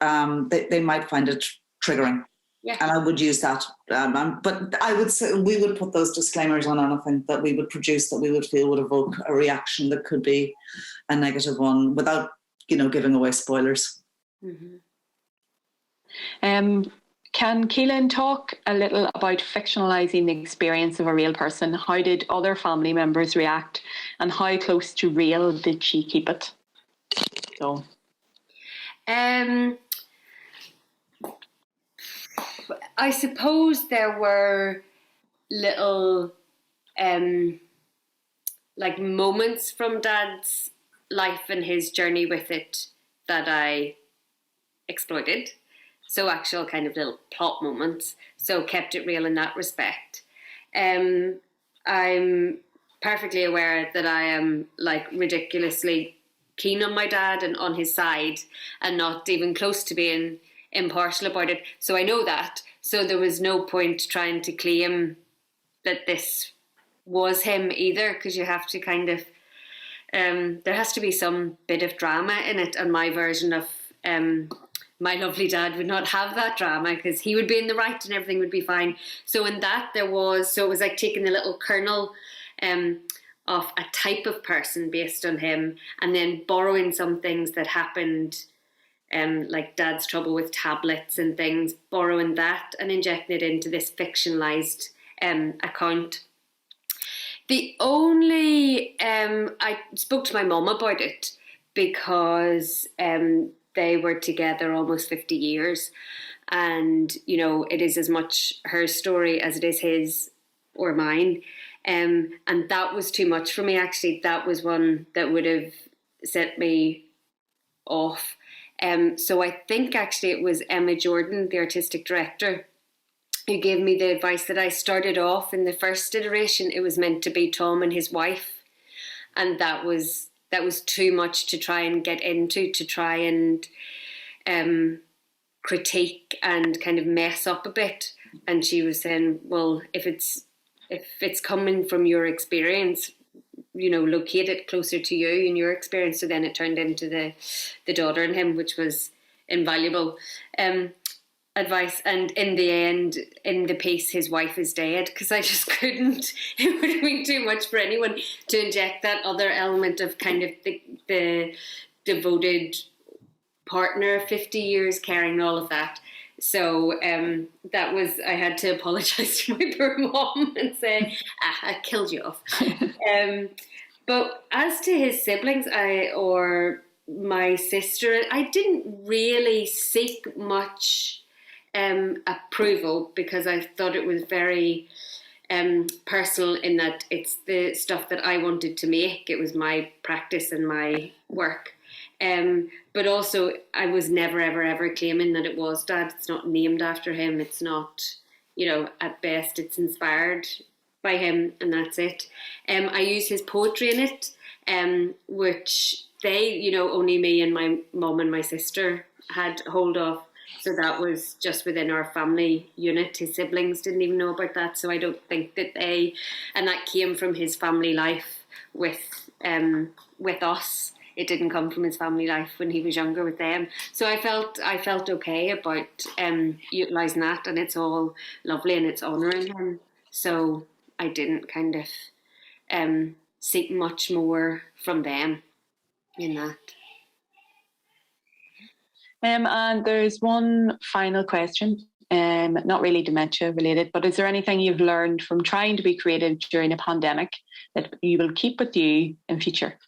they might find it triggering. Yeah. And I would use that. But I would say we would put those disclaimers on anything that we would produce that we would feel would evoke a reaction that could be a negative one, without giving away spoilers. Mm-hmm. Can Keelan talk a little about fictionalising the experience of a real person? How did other family members react, and how close to real did she keep it? So, I suppose there were little moments from Dad's life and his journey with it that I exploited. So actual kind of little plot moments. So kept it real in that respect. I'm perfectly aware that I am ridiculously keen on my dad and on his side, and not even close to being impartial about it. So I know that. So there was no point trying to claim that this was him either, because you have to kind of, there has to be some bit of drama in it, and my version of my lovely dad would not have that drama, because he would be in the right and everything would be fine. So in that it was like taking a little kernel of a type of person based on him, and then borrowing some things that happened, like Dad's trouble with tablets and things, borrowing that and injecting it into this fictionalized account. The only, I spoke to my mum about it because they were together almost 50 years. And, you know, it is as much her story as it is his or mine. And that was too much for me, actually. That was one that would have set me off. So I think actually it was Emma Jordan, the artistic director, who gave me the advice that I started off in the first iteration. It was meant to be Tom and his wife. And that was too much to try and get into, to try and critique and kind of mess up a bit. And she was saying, well, if it's coming from your experience, you know, locate it closer to you and your experience. So then it turned into the daughter and him, which was invaluable advice. And in the end, in the piece, his wife is dead, because I just couldn't. It would have been too much for anyone to inject that other element of kind of the devoted partner, 50 years caring, all of that. So that was, I had to apologise to my poor mom and say, I killed you off. But as to his siblings, or my sister, I didn't really seek much approval, because I thought it was very personal, in that it's the stuff that I wanted to make. It was my practice and my work. But also, I was never, ever, ever claiming that it was Dad. It's not named after him. It's not, you know, at best, it's inspired by him, and that's it. I use his poetry in it, which they, you know, only me and my mum and my sister had hold of. So that was just within our family unit. His siblings didn't even know about that. So I don't think that and that came from his family life with us. It didn't come from his family life when he was younger with them. So I felt okay about utilising that, and it's all lovely and it's honouring him. So I didn't kind of seek much more from them in that. And there's one final question, not really dementia related, but is there anything you've learned from trying to be creative during a pandemic that you will keep with you in future?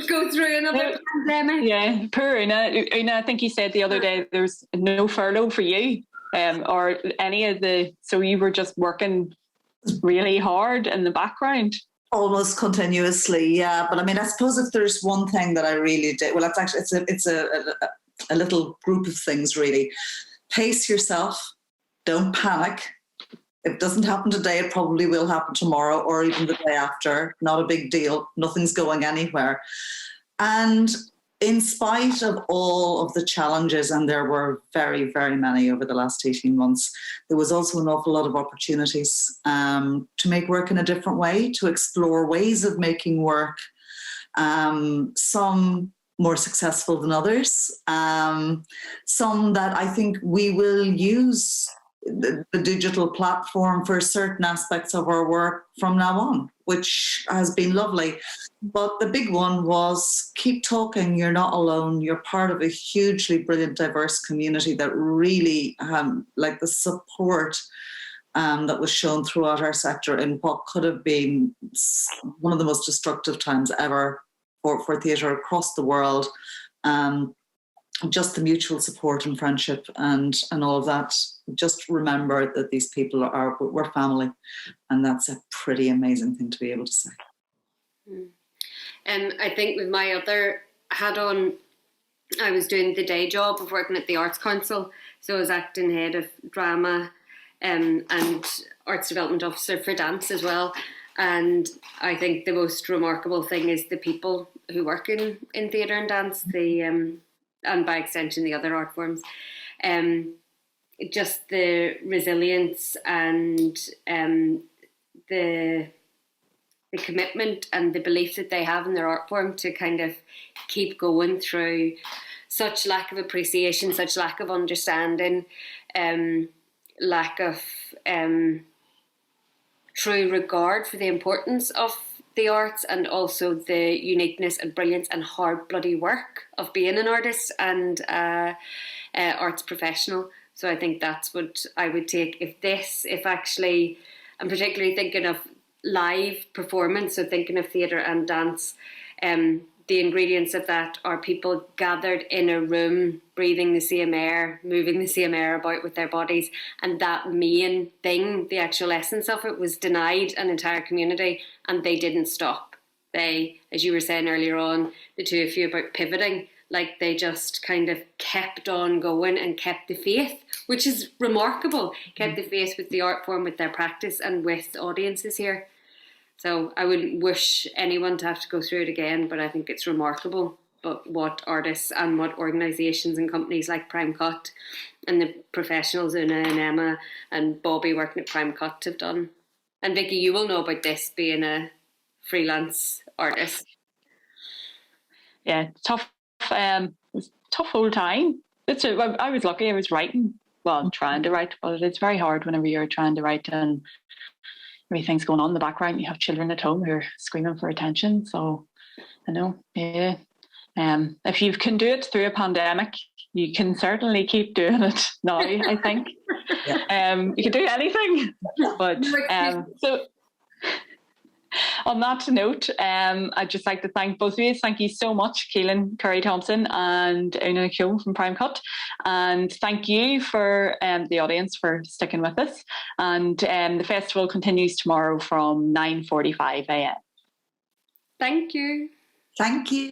Go through another pandemic. Yeah, poor Una. Una, I think you said the other day there's no furlough for you, or any of the. So you were just working really hard in the background. Almost continuously, yeah. But I mean, I suppose if there's one thing that I really did, well, it's a little group of things really. Pace yourself. Don't panic. If it doesn't happen today, it probably will happen tomorrow or even the day after. Not a big deal. Nothing's going anywhere. And in spite of all of the challenges, and there were very, very many over the last 18 months, there was also an awful lot of opportunities to make work in a different way, to explore ways of making work, some more successful than others, some that I think we will use the digital platform for certain aspects of our work from now on, which has been lovely. But the big one was keep talking. You're not alone. You're part of a hugely brilliant, diverse community that really, like the support that was shown throughout our sector in what could have been one of the most destructive times ever for theatre across the world. Just the mutual support and friendship and all of that. Just remember that these people we're family, and that's a pretty amazing thing to be able to say. And I think with my other hat on, I was doing the day job of working at the Arts Council. So I was acting head of drama and arts development officer for dance as well. And I think the most remarkable thing is the people who work in theatre and dance, and by extension the other art forms. Just the resilience and the commitment and the belief that they have in their art form to kind of keep going through such lack of appreciation, such lack of understanding, lack of true regard for the importance of the arts and also the uniqueness and brilliance and hard bloody work of being an artist and arts professional. So I think that's what I would take if actually, I'm particularly thinking of live performance, so thinking of theatre and dance, the ingredients of that are people gathered in a room, breathing the same air, moving the same air about with their bodies. And that main thing, the actual essence of it, was denied an entire community, and they didn't stop. They, as you were saying earlier on, the two of you, about pivoting, like they just kind of kept on going and kept the faith, which is remarkable, kept the faith with the art form, with their practice and with audiences here. So I wouldn't wish anyone to have to go through it again, but I think it's remarkable but what artists and what organisations and companies like Prime Cut and the professionals, Una and Emma and Bobby working at Prime Cut, have done. And Vicky, you will know about this being a freelance artist. Yeah, tough whole time. I was lucky. I was writing, well, trying to write, but it's very hard whenever you're trying to write and everything's going on in the background. You have children at home who are screaming for attention. So I know, yeah. If you can do it through a pandemic, you can certainly keep doing it now, I think. You can do anything. But so on that note, I'd just like to thank both of you. Thank you so much, Keelan Curry-Thompson and Una Keown from Prime Cut. And thank you for the audience for sticking with us. And the festival continues tomorrow from 9:45 a.m. Thank you. Thank you.